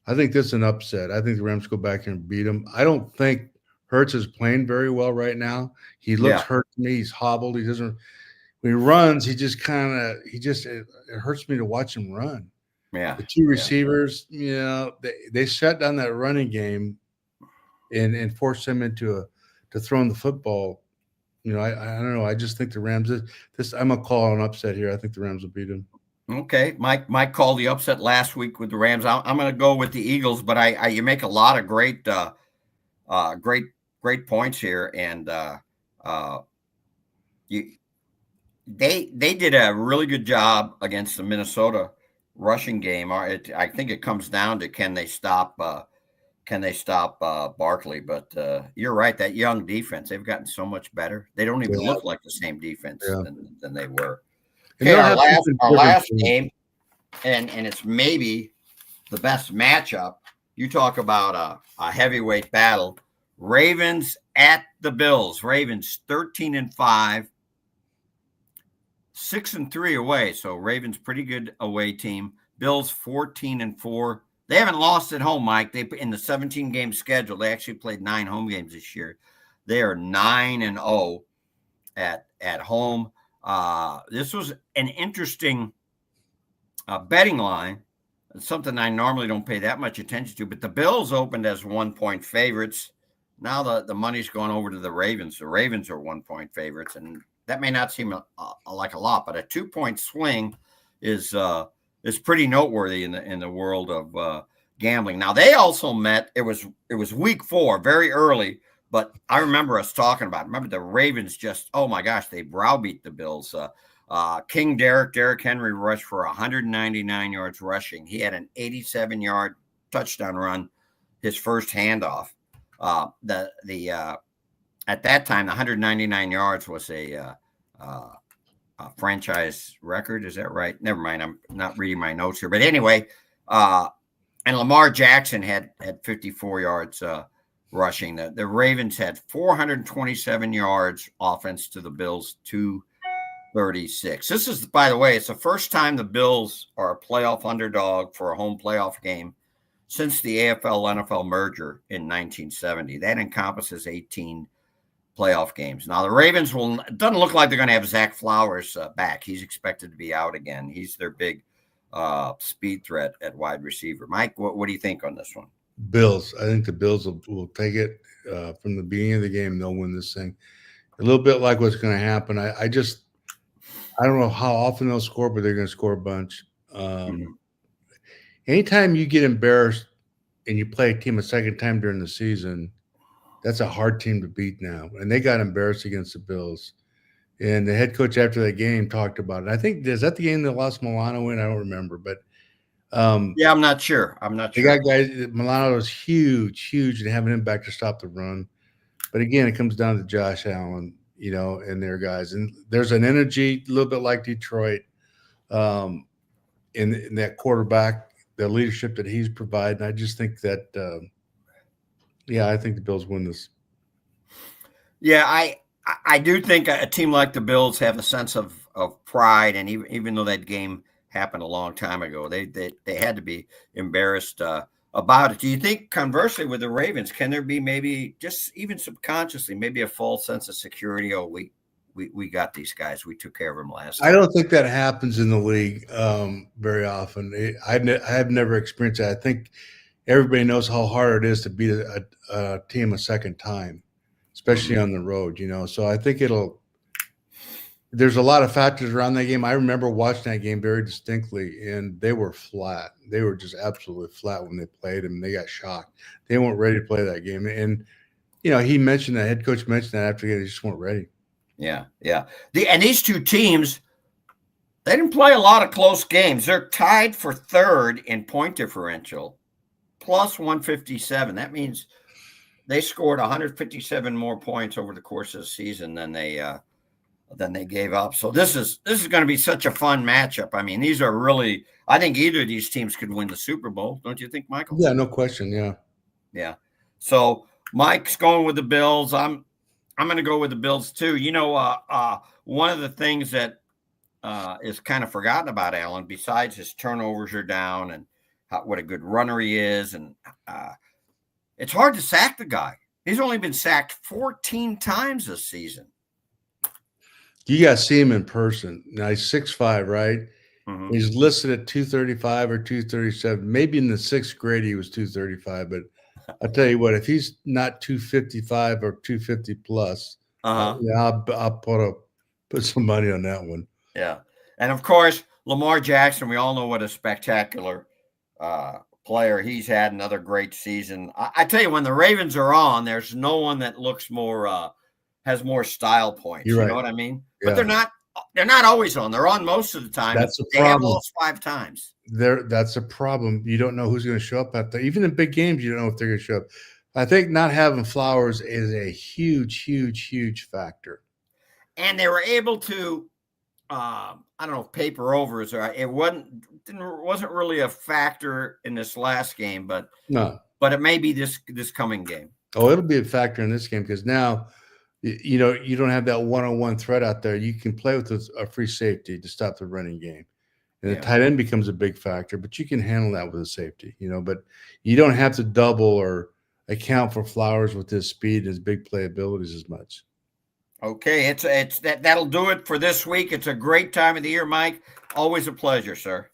I think this is an upset. I think the Rams go back and beat them. I don't think Hurts is playing very well right now. He looks hurt to me. He's hobbled. He doesn't – when he runs, it hurts me to watch him run. Yeah. The two receivers, they shut down that running game and forced him into to throwing the football. I don't know. I just think the Rams I'm going to call an upset here. I think the Rams will beat him. Okay. Mike called the upset last week with the Rams. I'm going to go with the Eagles, but you make a lot of great points here. And they did a really good job against the Minnesota rushing game. I think it comes down to can they stop Barkley? But you're right. That young defense, they've gotten so much better. They don't even look like the same defense than they were. Okay, our last game, and it's maybe the best matchup. You talk about a heavyweight battle. Ravens at the Bills. Ravens 13-5, 6-3 away. So Ravens pretty good away team. Bills 14-4. They haven't lost at home, Mike. They in the 17-game schedule. They actually played 9 home games this year. They are 9-0 at home. This was an interesting betting line. It's something I normally don't pay that much attention to, but the Bills opened as 1-point favorites. Now the money's gone over to the Ravens. The Ravens are 1-point favorites, and that may not seem like a lot, but a 2-point swing is pretty noteworthy in the world of gambling. Now they also met. It was week 4, very early. But I remember us talking about it. Remember the Ravens just, oh my gosh, they browbeat the Bills. King Derrick Henry rushed for 199 yards rushing. He had an 87-yard touchdown run, his first handoff. At that time, the 199 yards was a franchise record. Is that right? Never mind. I'm not reading my notes here. But anyway, and Lamar Jackson had 54 yards rushing. The Ravens had 427 yards offense to the Bills 236. This is, by the way, it's the first time the Bills are a playoff underdog for a home playoff game since the AFL-NFL merger in 1970. That encompasses 18 playoff games. Now the Ravens it doesn't look like they're going to have Zach Flowers back. He's expected to be out again. He's their big speed threat at wide receiver. Mike, what do you think on this one? Bills. I think the Bills will take it from the beginning of the game. They'll win this thing. A little bit like what's going to happen. I don't know how often they'll score, but they're going to score a bunch. Anytime you get embarrassed and you play a team a second time during the season, that's a hard team to beat now. And they got embarrassed against the Bills. And the head coach after that game talked about it. I think, is that the game that lost Milano in? I don't remember, but yeah, I'm not sure. They got guys. Milano was huge, and having him back to stop the run. But again, it comes down to Josh Allen, and their guys. And there's an energy, a little bit like Detroit, in that quarterback, the leadership that he's providing. I just think that, I think the Bills win this. Yeah, I do think a team like the Bills have a sense of pride, and even though that game happened a long time ago, they had to be embarrassed about it. Do you think, conversely, with the Ravens, can there be maybe just even subconsciously maybe a false sense of security? Oh, we got these guys. We took care of them last time. I don't think that happens in the league very often. I have never experienced that. I think everybody knows how hard it is to beat a team a second time, especially on the road, So I think there's a lot of factors around that game. I remember watching that game very distinctly, and they were flat. They were just absolutely flat when they played, and they got shocked. They weren't ready to play that game. And, he mentioned that, head coach mentioned that after they just weren't ready. Yeah. And these two teams, they didn't play a lot of close games. They're tied for third in point differential, plus 157. That means they scored 157 more points over the course of the season than they gave up. So this is going to be such a fun matchup. I mean, these are really, I think either of these teams could win the Super Bowl. Don't you think, Michael? Yeah, no question. Yeah. So Mike's going with the Bills. I'm going to go with the Bills too. One of the things that is kind of forgotten about Allen, besides his turnovers are down and what a good runner he is, and it's hard to sack the guy. He's only been sacked 14 times this season. You got to see him in person. Now he's 6'5", right? Mm-hmm. He's listed at 235 or 237. Maybe in the sixth grade he was 235, but I'll tell you what, if he's not 255 or 250 plus, I'll put some money on that one. Yeah. And of course, Lamar Jackson, we all know what a spectacular player he's had. Another great season. I tell you, when the Ravens are on, there's no one that looks more has more style points. You're right. You know what I mean? Yeah. But they're not always on. They're on most of the time. That's a they have problem. lost 5 times. That's a problem. You don't know who's going to show up out there. Even in big games, you don't know if they're going to show up. I think not having Flowers is a huge, huge, huge factor. And they were able to, I don't know if paper over is right. It wasn't really a factor in this last game, but it may be this coming game. Oh, it'll be a factor in this game because now, you don't have that one-on-one threat out there. You can play with a free safety to stop the running game. And the tight end becomes a big factor, but you can handle that with a safety, but you don't have to double or account for Flowers with his speed and his big playabilities as much. Okay, that'll do it for this week. It's a great time of the year, Mike. Always a pleasure, sir.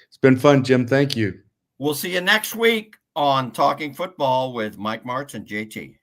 It's been fun, Jim. Thank you. We'll see you next week on Talking Football with Mike Martz and JT.